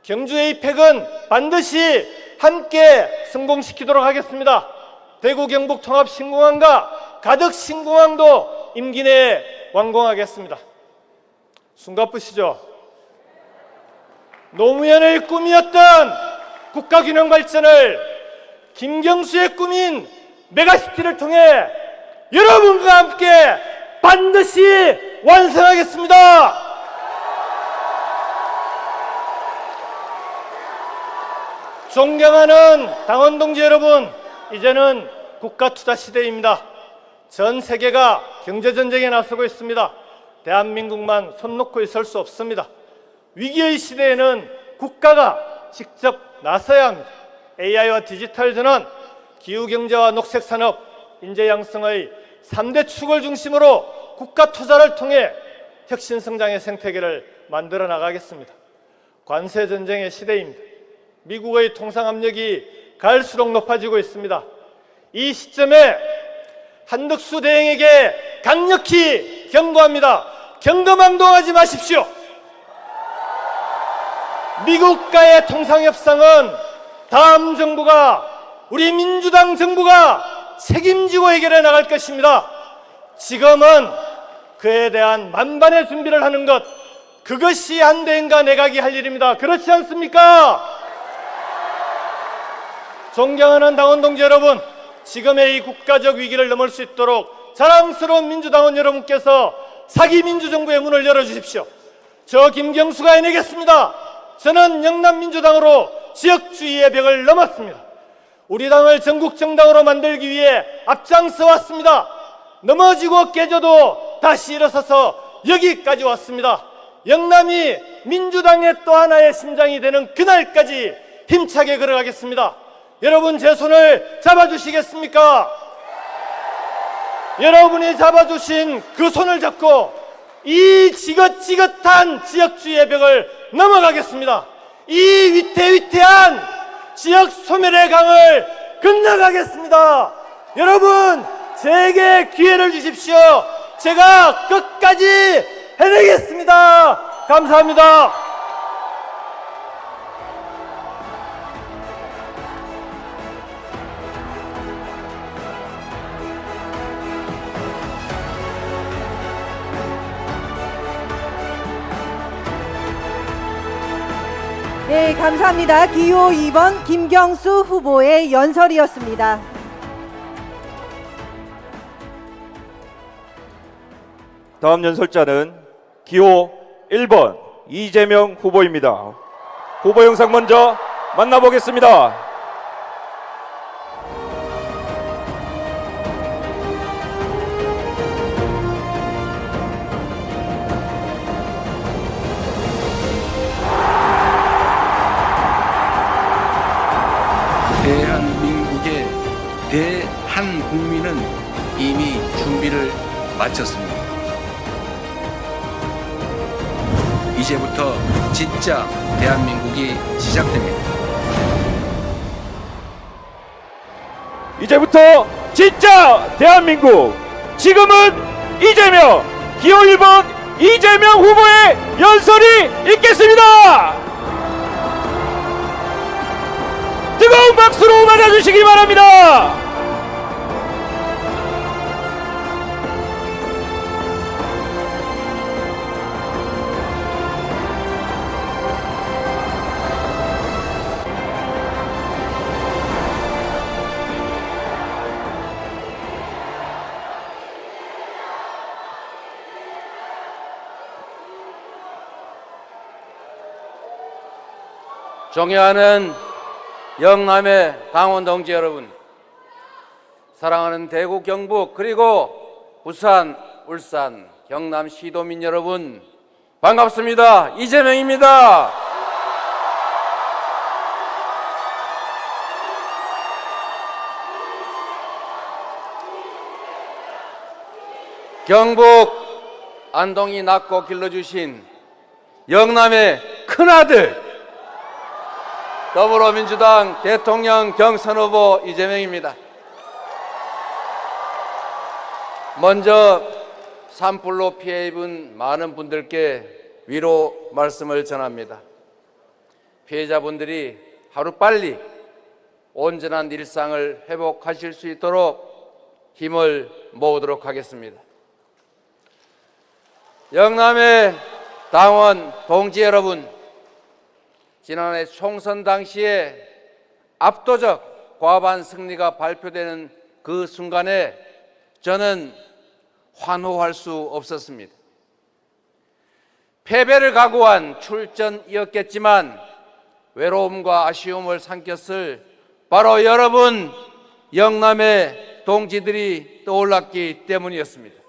경주 에이펙은 반드시 함께 성공시키도록 하겠습니다. 대구 경북 통합 신공항과 가덕 신공항도 임기 내에 완공하겠습니다. 숨가쁘시죠? 노무현의 꿈이었던 국가균형 발전을 김경수의 꿈인 메가시티를 통해 여러분과 함께 반드시 완성하겠습니다. 존경하는 당원 동지 여러분, 이제는 국가 투자 시대입니다. 전 세계가 경제전쟁에 나서고 있습니다. 대한민국만 손 놓고 있을 수 없습니다. 위기의 시대에는 국가가 직접 나서야 합니다. AI와 디지털 전환, 기후경제와 녹색산업, 인재양성의 3대 축을 중심으로 국가 투자를 통해 혁신성장의 생태계를 만들어 나가겠습니다. 관세전쟁의 시대입니다. 미국의 통상 압력이 갈수록 높아지고 있습니다. 이 시점에 한덕수 대행에게 강력히 경고합니다. 경거망동하지 마십시오. 미국과의 통상협상은 다음 정부가, 우리 민주당 정부가 책임지고 해결해 나갈 것입니다. 지금은 그에 대한 만반의 준비를 하는 것, 그것이 한대행과 내각이 할 일입니다. 그렇지 않습니까? 존경하는 당원 동지 여러분, 지금의 이 국가적 위기를 넘을 수 있도록 자랑스러운 민주당원 여러분께서 사기 민주정부의 문을 열어주십시오. 저 김경수가 해내겠습니다. 저는 영남민주당으로 지역주의의 벽을 넘었습니다. 우리 당을 전국 정당으로 만들기 위해 앞장서 왔습니다. 넘어지고 깨져도 다시 일어서서 여기까지 왔습니다. 영남이 민주당의 또 하나의 심장이 되는 그날까지 힘차게 걸어가겠습니다. 여러분, 제 손을 잡아주시겠습니까? 여러분이 잡아주신 그 손을 잡고 이 지긋지긋한 지역주의의 벽을 넘어가겠습니다. 이 위태위태한 지역 소멸의 강을 건너가겠습니다. 여러분, 제게 기회를 주십시오. 제가 끝까지 해내겠습니다. 감사합니다. 네, 감사합니다. 기호 2번 김경수 후보의 연설이었습니다. 다음 연설자는 기호 1번 이재명 후보입니다. 후보 영상 먼저 만나보겠습니다. 대한민국의 대한국민은 이미 준비를 마쳤습니다. 이제부터 진짜 대한민국이 시작됩니다. 이제부터 진짜 대한민국, 지금은 이재명, 기호 1번 이재명 후보의 연설이 있겠습니다. 뜨거운 박수로 맞아주시기 바랍니다. 존경하는 영남의 당원 동지 여러분, 사랑하는 대구, 경북, 그리고 부산, 울산, 경남 시도민 여러분, 반갑습니다. 이재명입니다. 경북 안동이 낳고 길러주신 영남의 큰아들, 더불어민주당 대통령 경선 후보 이재명입니다. 먼저 산불로 피해 입은 많은 분들께 위로 말씀을 전합니다. 피해자분들이 하루빨리 온전한 일상을 회복하실 수 있도록 힘을 모으도록 하겠습니다. 영남의 당원 동지 여러분, 지난해 총선 당시에 압도적 과반 승리가 발표되는 그 순간에 저는 환호할 수 없었습니다. 패배를 각오한 출전이었겠지만 외로움과 아쉬움을 삼켰을 바로 여러분 영남의 동지들이 떠올랐기 때문이었습니다.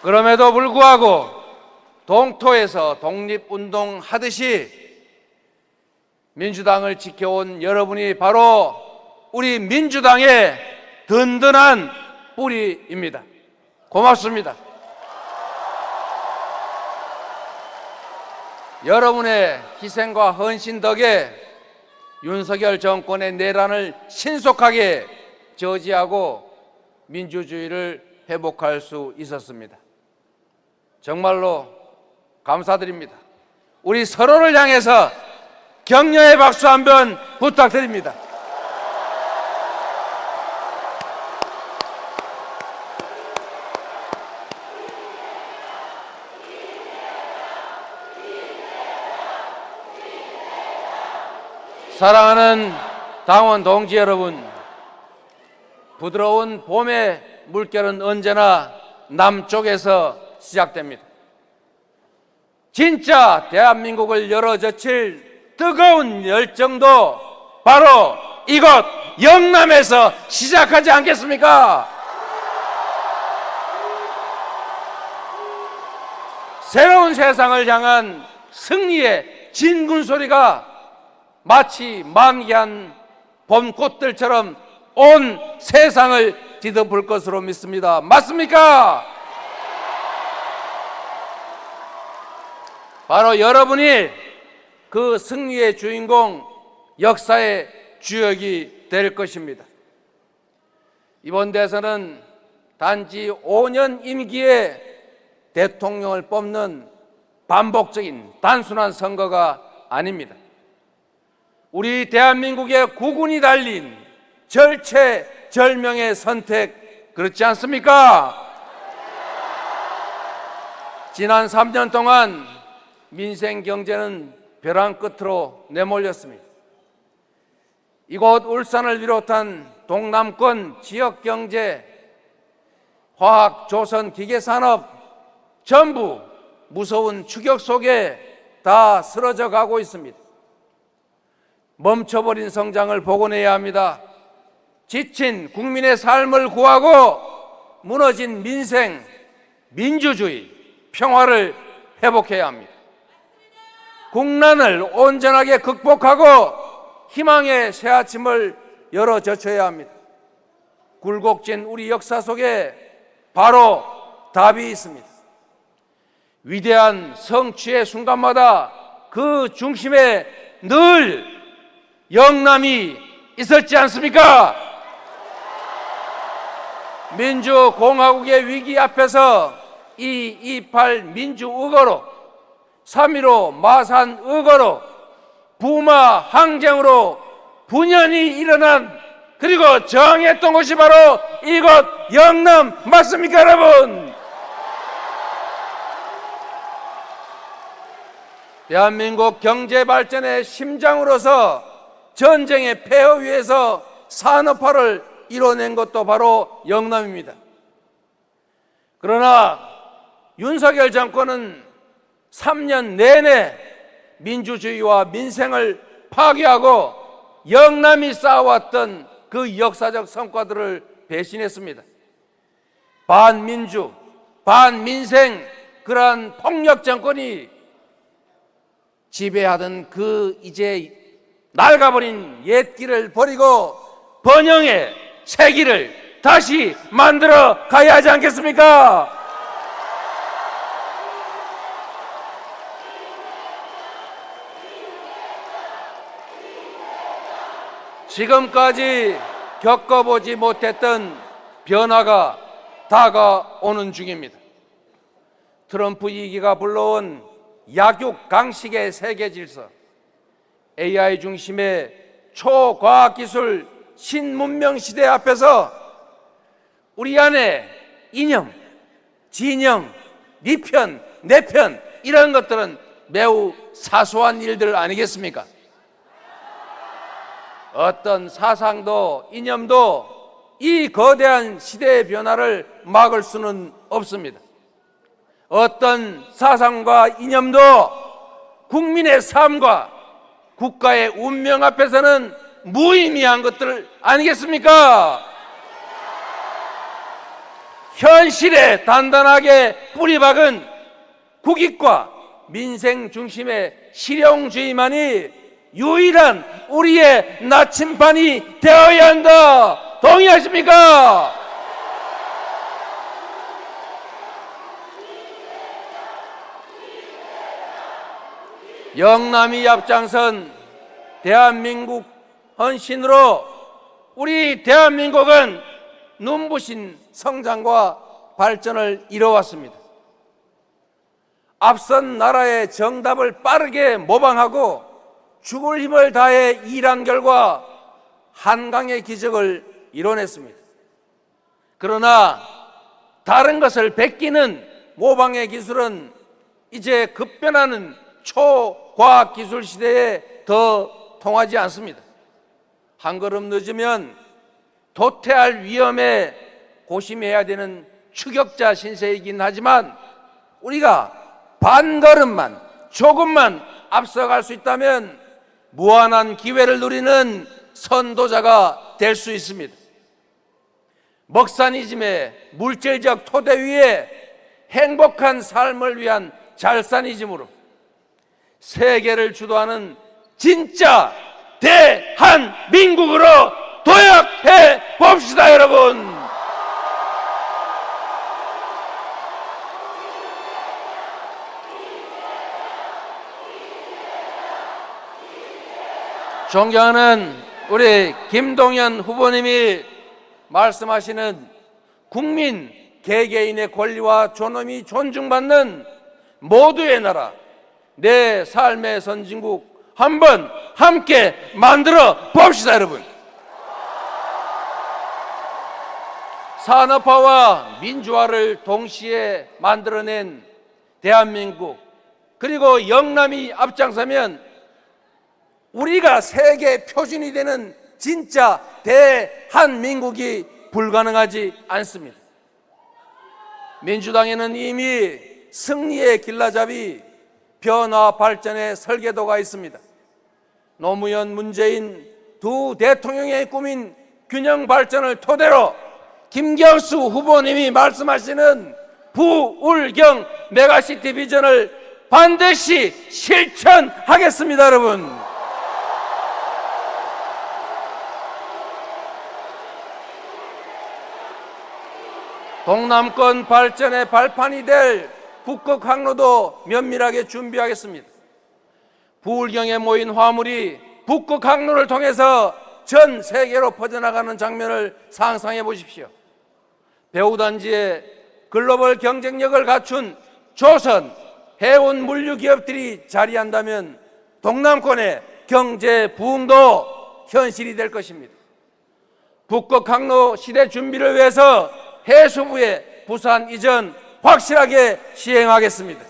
그럼에도 불구하고 동토에서 독립운동 하듯이 민주당을 지켜온 여러분이 바로 우리 민주당의 든든한 뿌리입니다. 고맙습니다. 여러분의 희생과 헌신 덕에 윤석열 정권의 내란을 신속하게 저지하고 민주주의를 회복할 수 있었습니다. 정말로 감사드립니다. 우리 서로를 향해서 격려의 박수 한번 부탁드립니다. 사랑하는 당원 동지 여러분, 부드러운 봄의 물결은 언제나 남쪽에서 시작됩니다. 진짜 대한민국을 열어젖힐 뜨거운 열정도 바로 이곳 영남에서 시작하지 않겠습니까? 새로운 세상을 향한 승리의 진군 소리가 마치 만개한 봄꽃들처럼 온 세상을 뒤덮을 것으로 믿습니다. 맞습니까? 바로 여러분이 그 승리의 주인공, 역사의 주역이 될 것입니다. 이번 대선은 단지 5년 임기에 대통령을 뽑는 반복적인 단순한 선거가 아닙니다. 우리 대한민국의 국운이 달린 절체절명의 선택, 그렇지 않습니까? 지난 3년 동안 민생 경제는 벼랑 끝으로 내몰렸습니다. 이곳 울산을 비롯한 동남권 지역 경제, 화학, 조선, 기계산업 전부 무서운 추격 속에 다 쓰러져 가고 있습니다. 멈춰버린 성장을 복원해야 합니다. 지친 국민의 삶을 구하고 무너진 민생, 민주주의, 평화를 회복해야 합니다. 국난을 온전하게 극복하고 희망의 새 아침을 열어젖혀야 합니다. 굴곡진 우리 역사 속에 바로 답이 있습니다. 위대한 성취의 순간마다 그 중심에 늘 영남이 있었지 않습니까? 민주공화국의 위기 앞에서 2.28 민주의거로, 3.15 마산의거로, 부마 항쟁으로 분연히 일어난, 그리고 저항했던 곳이 바로 이곳 영남 맞습니까, 여러분? 대한민국 경제 발전의 심장으로서 전쟁의 폐허 위에서 산업화를 이뤄낸 것도 바로 영남입니다. 그러나 윤석열 정권은 3년 내내 민주주의와 민생을 파괴하고 영남이 쌓아왔던 그 역사적 성과들을 배신했습니다. 반민주, 반민생 그러한 폭력 정권이 지배하던 그 이제 낡아버린 옛 길을 버리고 번영의 새 길을 다시 만들어 가야 하지 않겠습니까? 지금까지 겪어보지 못했던 변화가 다가오는 중입니다. 트럼프 2기가 불러온 약육강식의 세계 질서, AI 중심의 초과학기술 신문명 시대 앞에서 우리 안에 이념, 진영, 네 편, 내 편 이런 것들은 매우 사소한 일들 아니겠습니까? 어떤 사상도 이념도 이 거대한 시대의 변화를 막을 수는 없습니다. 어떤 사상과 이념도 국민의 삶과 국가의 운명 앞에서는 무의미한 것들 아니겠습니까? 현실에 단단하게 뿌리박은 국익과 민생 중심의 실용주의만이 유일한 우리의 나침반이 되어야 한다. 동의하십니까? 영남이 앞장선 대한민국 헌신으로 우리 대한민국은 눈부신 성장과 발전을 이뤄왔습니다. 앞선 나라의 정답을 빠르게 모방하고 죽을 힘을 다해 일한 결과 한강의 기적을 이뤄냈습니다. 그러나 다른 것을 베끼는 모방의 기술은 이제 급변하는 초과학기술 시대에 더 통하지 않습니다. 한 걸음 늦으면 도태할 위험에 고심해야 되는 추격자 신세이긴 하지만 우리가 반 걸음만 조금만 앞서갈 수 있다면 무한한 기회를 누리는 선도자가 될 수 있습니다. 먹사니즘의 물질적 토대 위에 행복한 삶을 위한 잘사니즘으로 세계를 주도하는 진짜 대한민국으로 도약해 봅시다, 여러분. 존경하는 우리 김동연 후보님이 말씀하시는 국민 개개인의 권리와 존엄이 존중받는 모두의 나라, 내 삶의 선진국 한번 함께 만들어 봅시다, 여러분. 산업화와 민주화를 동시에 만들어낸 대한민국, 그리고 영남이 앞장서면 우리가 세계 표준이 되는 진짜 대한민국이 불가능하지 않습니다. 민주당에는 이미 승리의 길라잡이 변화 발전의 설계도가 있습니다. 노무현, 문재인 두 대통령의 꿈인 균형 발전을 토대로 김경수 후보님이 말씀하시는 부울경 메가시티 비전을 반드시 실천하겠습니다, 여러분. 동남권 발전의 발판이 될 북극 항로도 면밀하게 준비하겠습니다. 부울경에 모인 화물이 북극 항로를 통해서 전 세계로 퍼져나가는 장면을 상상해 보십시오. 배후단지에 글로벌 경쟁력을 갖춘 조선, 해운 물류 기업들이 자리한다면 동남권의 경제 부흥도 현실이 될 것입니다. 북극 항로 시대 준비를 위해서 해수부의 부산 이전 확실하게 시행하겠습니다.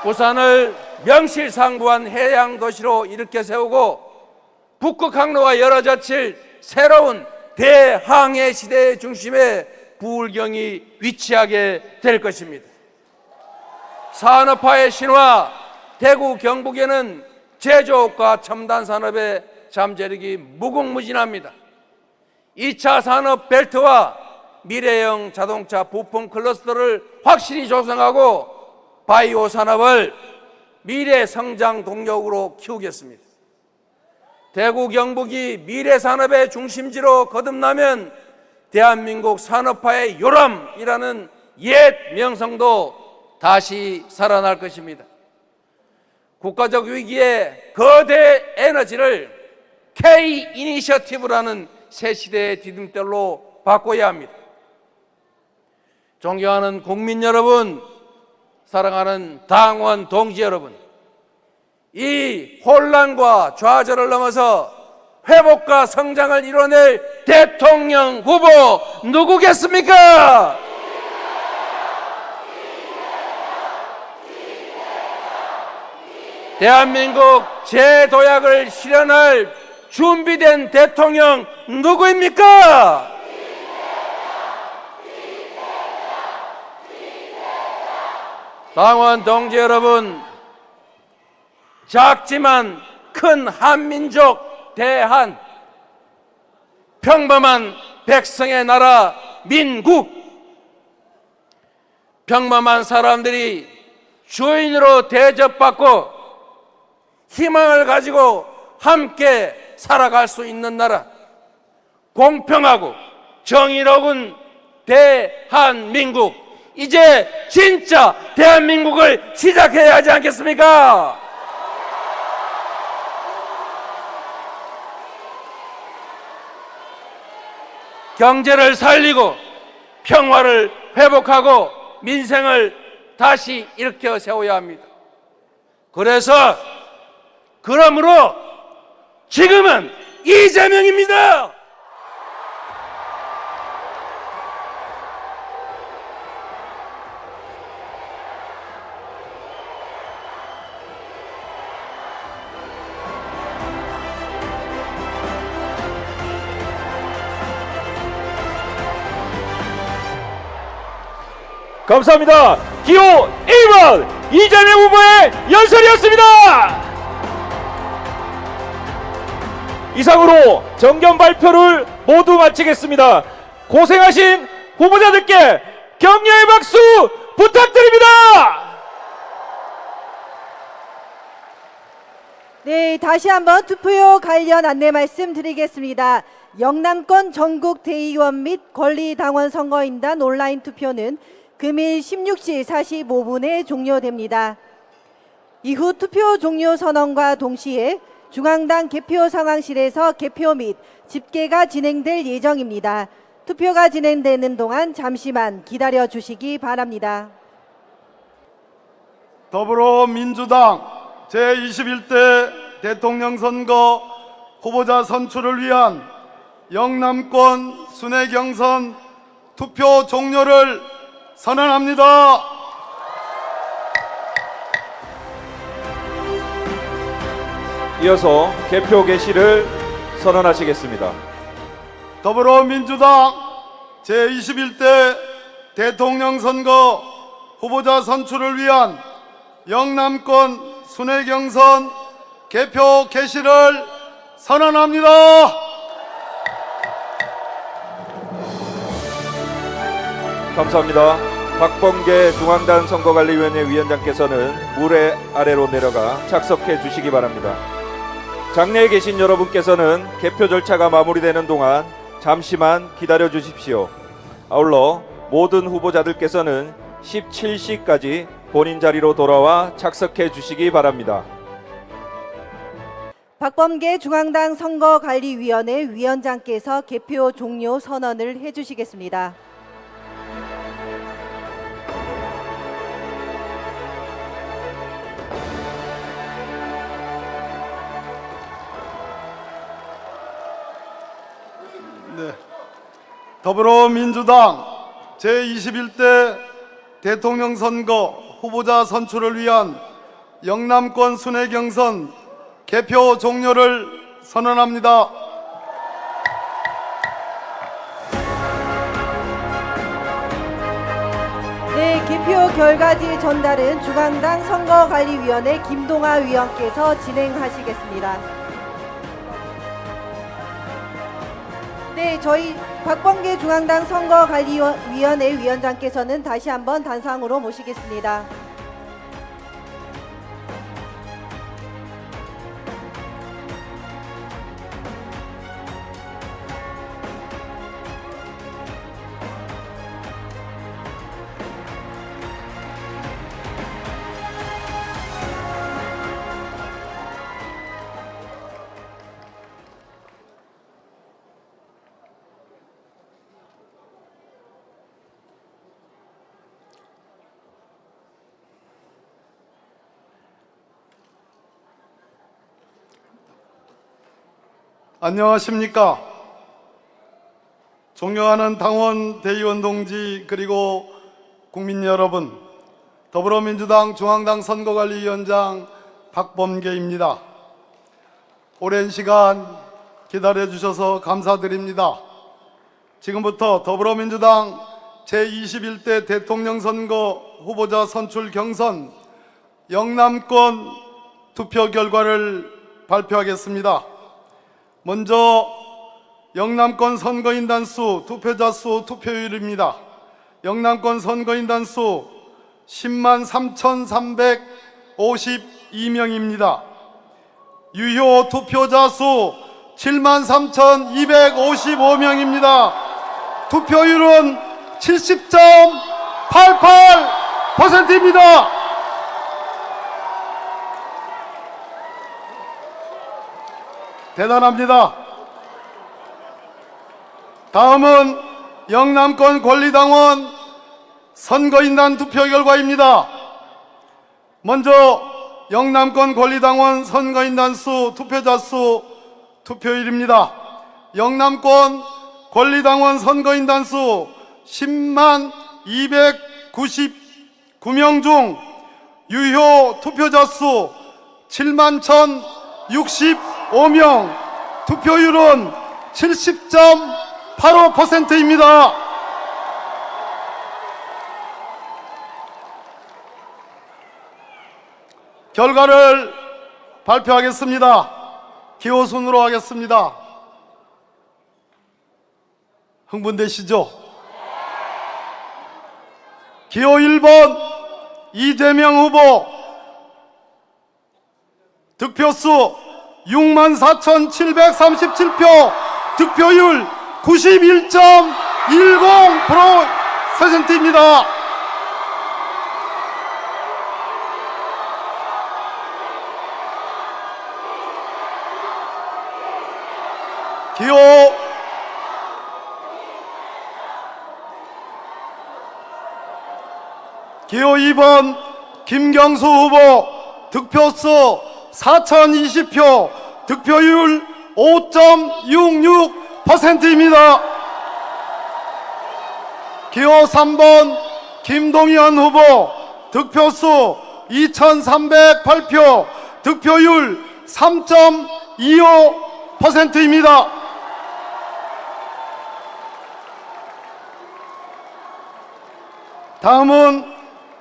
부산을 명실상부한 해양 도시로 일으켜 세우고 북극 항로와 열어젖힐 새로운 대항해 시대의 중심에 부울경이 위치하게 될 것입니다. 산업화의 신화, 대구 경북에는 제조업과 첨단 산업의 잠재력이 무궁무진합니다. 2차 산업 벨트와 미래형 자동차 부품 클러스터를 확실히 조성하고 바이오 산업을 미래 성장 동력으로 키우겠습니다. 대구 경북이 미래 산업의 중심지로 거듭나면 대한민국 산업화의 요람이라는 옛 명성도 다시 살아날 것입니다. 국가적 위기에 거대 에너지를 K 이니셔티브라는 새 시대의 디딤돌로 바꿔야 합니다. 존경하는 국민 여러분, 사랑하는 당원 동지 여러분, 이 혼란과 좌절을 넘어서 회복과 성장을 이뤄낼 대통령 후보 누구겠습니까? 대한민국 재도약을 실현할 준비된 대통령 누구입니까? 당원 동지 여러분, 작지만 큰 한민족 대한, 평범한 백성의 나라 민국, 평범한 사람들이 주인으로 대접받고 희망을 가지고 함께 살아갈 수 있는 나라, 공평하고 정의로운 대한민국, 이제 진짜 대한민국을 시작해야 하지 않겠습니까? 경제를 살리고 평화를 회복하고 민생을 다시 일으켜 세워야 합니다. 그러므로 지금은 이재명입니다. 감사합니다. 기호 1번 이재명 후보의 연설이었습니다. 이상으로 정견 발표를 모두 마치겠습니다. 고생하신 후보자들께 격려의 박수 부탁드립니다. 네, 다시 한번 투표요 관련 안내 말씀드리겠습니다. 영남권 전국 대의원 및 권리당원 선거인단 온라인 투표는 금일 16시 45분에 종료됩니다. 이후 투표 종료 선언과 동시에 중앙당 개표 상황실에서 개표 및 집계가 진행될 예정입니다. 투표가 진행되는 동안 잠시만 기다려 주시기 바랍니다. 더불어민주당 제21대 대통령 선거 후보자 선출을 위한 영남권 순회 경선 투표 종료를 선언합니다. 이어서 개표 개시를 선언하시겠습니다. 더불어민주당 제21대 대통령 선거 후보자 선출을 위한 영남권 순회 경선 개표 개시를 선언합니다. 감사합니다. 박범계 중앙단 선거관리위원회 위원장께서는 물 아래로 내려가 착석해 주시기 바랍니다. 장내에 계신 여러분께서는 개표 절차가 마무리되는 동안 잠시만 기다려 주십시오. 아울러 모든 후보자들께서는 17시까지 본인 자리로 돌아와 착석해 주시기 바랍니다. 박범계 중앙당 선거관리위원회 위원장께서 개표 종료 선언을 해주시겠습니다. 네. 더불어민주당 제21대 대통령 선거 후보자 선출을 위한 영남권 순회 경선 개표 종료를 선언합니다. 네, 개표 결과지 전달은 중앙당 선거관리위원회 김동아 위원께서 진행하시겠습니다. 네, 저희 박범계 중앙당 선거관리위원회 위원장께서는 다시 한번 단상으로 모시겠습니다. 안녕하십니까. 존경하는 당원, 대의원 동지, 그리고 국민 여러분, 더불어민주당 중앙당 선거관리위원장 박범계입니다. 오랜 시간 기다려주셔서 감사드립니다. 지금부터 더불어민주당 제21대 대통령 선거 후보자 선출 경선 영남권 투표 결과를 발표하겠습니다. 먼저 영남권 선거인단 수, 투표자 수, 투표율입니다. 영남권 선거인단 수 10만 3,352명입니다. 유효 투표자 수 7만 3,255명입니다. 투표율은 70.88%입니다. 대단합니다. 다음은 영남권 권리당원 선거인단 투표 결과입니다. 먼저 영남권 권리당원 선거인단 수, 투표자 수, 투표율입니다. 영남권 권리당원 선거인단 수 10만 299명 중 유효 투표자 수 7만 1,065명, 투표율은 70.85%입니다. 결과를 발표하겠습니다. 기호순으로 하겠습니다. 흥분되시죠? 기호 1번 이재명 후보 득표수 64,737표, 득표율 91.10%입니다. 기호 2번 김경수 후보 득표수 4,020표, 득표율 5.66%입니다. 기호 3번 김동연 후보 득표수 2,308표, 득표율 3.25%입니다. 다음은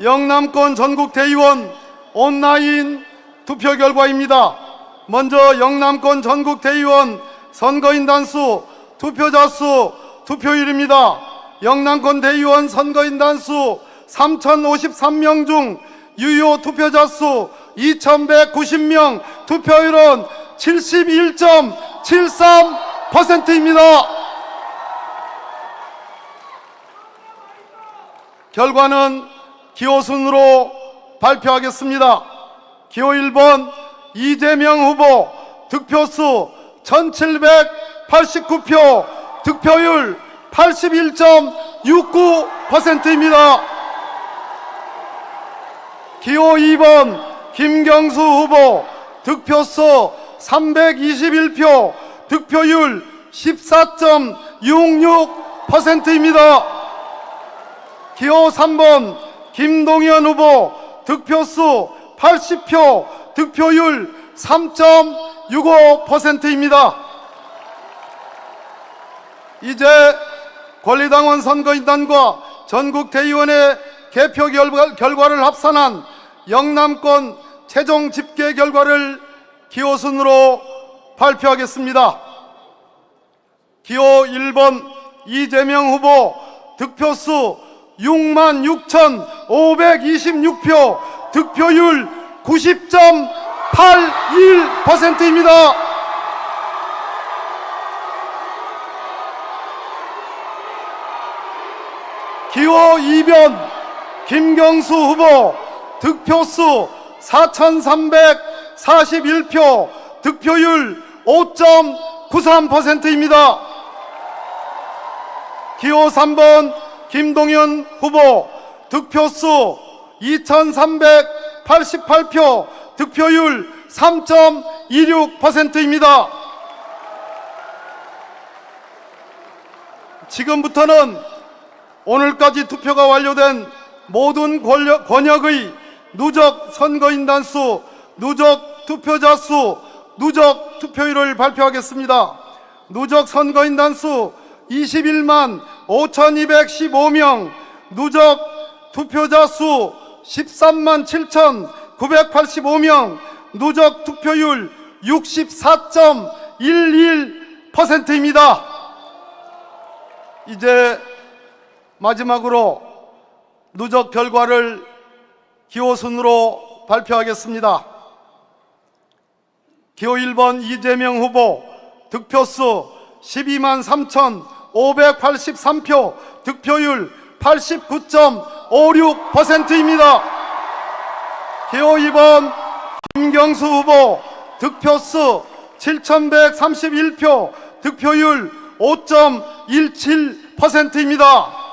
영남권 전국 대의원 온라인 투표 결과입니다. 먼저 영남권 전국 대의원 선거인단 수, 투표자 수, 투표율입니다. 영남권 대의원 선거인단 수 3,053명 중 유효 투표자 수 2,190명, 투표율은 71.73%입니다. 결과는 기호순으로 발표하겠습니다. 기호 1번 이재명 후보 득표수 1,789표, 득표율 81.69%입니다. 기호 2번 김경수 후보 득표수 321표, 득표율 14.66%입니다. 기호 3번 김동연 후보 득표수 80표, 득표율 3.65%입니다. 이제 권리당원 선거인단과 전국 대의원의 개표 결과를 합산한 영남권 최종 집계 결과를 기호순으로 발표하겠습니다. 기호 1번 이재명 후보 득표수 66,526표, 득표율 90.81%입니다. 기호 2번 김경수 후보 득표수 4,341표, 득표율 5.93%입니다. 기호 3번 김동연 후보 득표수 2,388표, 득표율 3.26%입니다. 지금부터는 오늘까지 투표가 완료된 모든 권역의 누적 선거인단 수, 누적 투표자 수, 누적 투표율을 발표하겠습니다. 누적 선거인단 수 21만 5,215명, 누적 투표자 수 13만 7,985명, 누적 투표율 64.11%입니다. 이제 마지막으로 누적 결과를 기호순으로 발표하겠습니다. 기호 1번 이재명 후보 득표수 12만 3,583표, 득표율 89.56%입니다. 기호 2번 김경수 후보 득표수 7,131표, 득표율 5.17%입니다.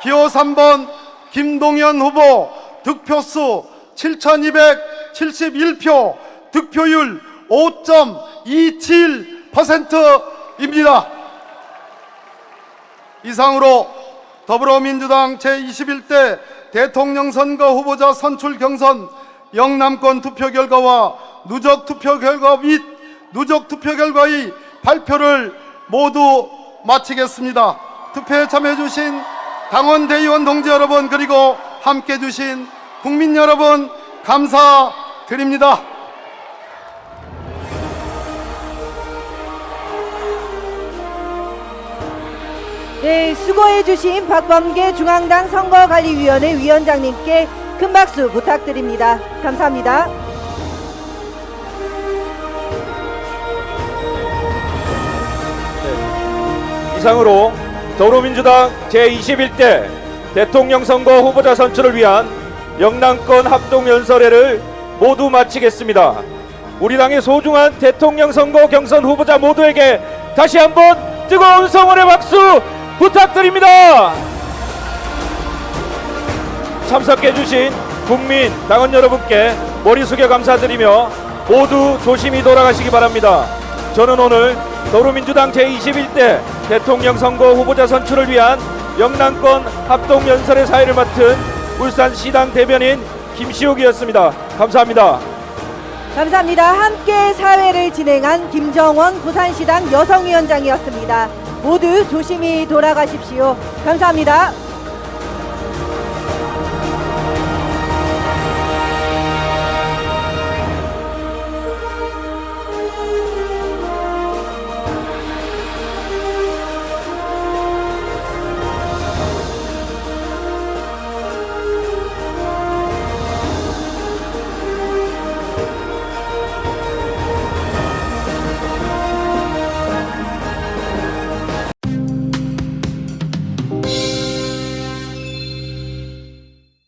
기호 3번 김동연 후보 득표수 7,271표, 득표율 5.27%입니다. 이상으로 더불어민주당 제21대 대통령 선거 후보자 선출 경선 영남권 투표 결과와 누적 투표 결과 및 누적 투표 결과의 발표를 모두 마치겠습니다. 투표에 참여해주신 당원 대의원 동지 여러분, 그리고 함께해 주신 국민 여러분, 감사드립니다. 네, 수고해주신 박범계 중앙당 선거관리위원회 위원장님께 큰 박수 부탁드립니다. 감사합니다. 이상으로 더불어민주당 제21대 대통령 선거 후보자 선출을 위한 영남권 합동연설회를 모두 마치겠습니다. 우리 당의 소중한 대통령 선거 경선 후보자 모두에게 다시 한번 뜨거운 성원의 박수 부탁드립니다. 참석해주신 국민, 당원 여러분께 머리 숙여 감사드리며 모두 조심히 돌아가시기 바랍니다. 저는 오늘 더불어민주당 제21대 대통령 선거 후보자 선출을 위한 영남권 합동연설의 사회를 맡은 울산시당 대변인 김시욱이었습니다. 감사합니다. 감사합니다. 함께 사회를 진행한 김정원 부산시당 여성위원장이었습니다. 모두 조심히 돌아가십시오. 감사합니다.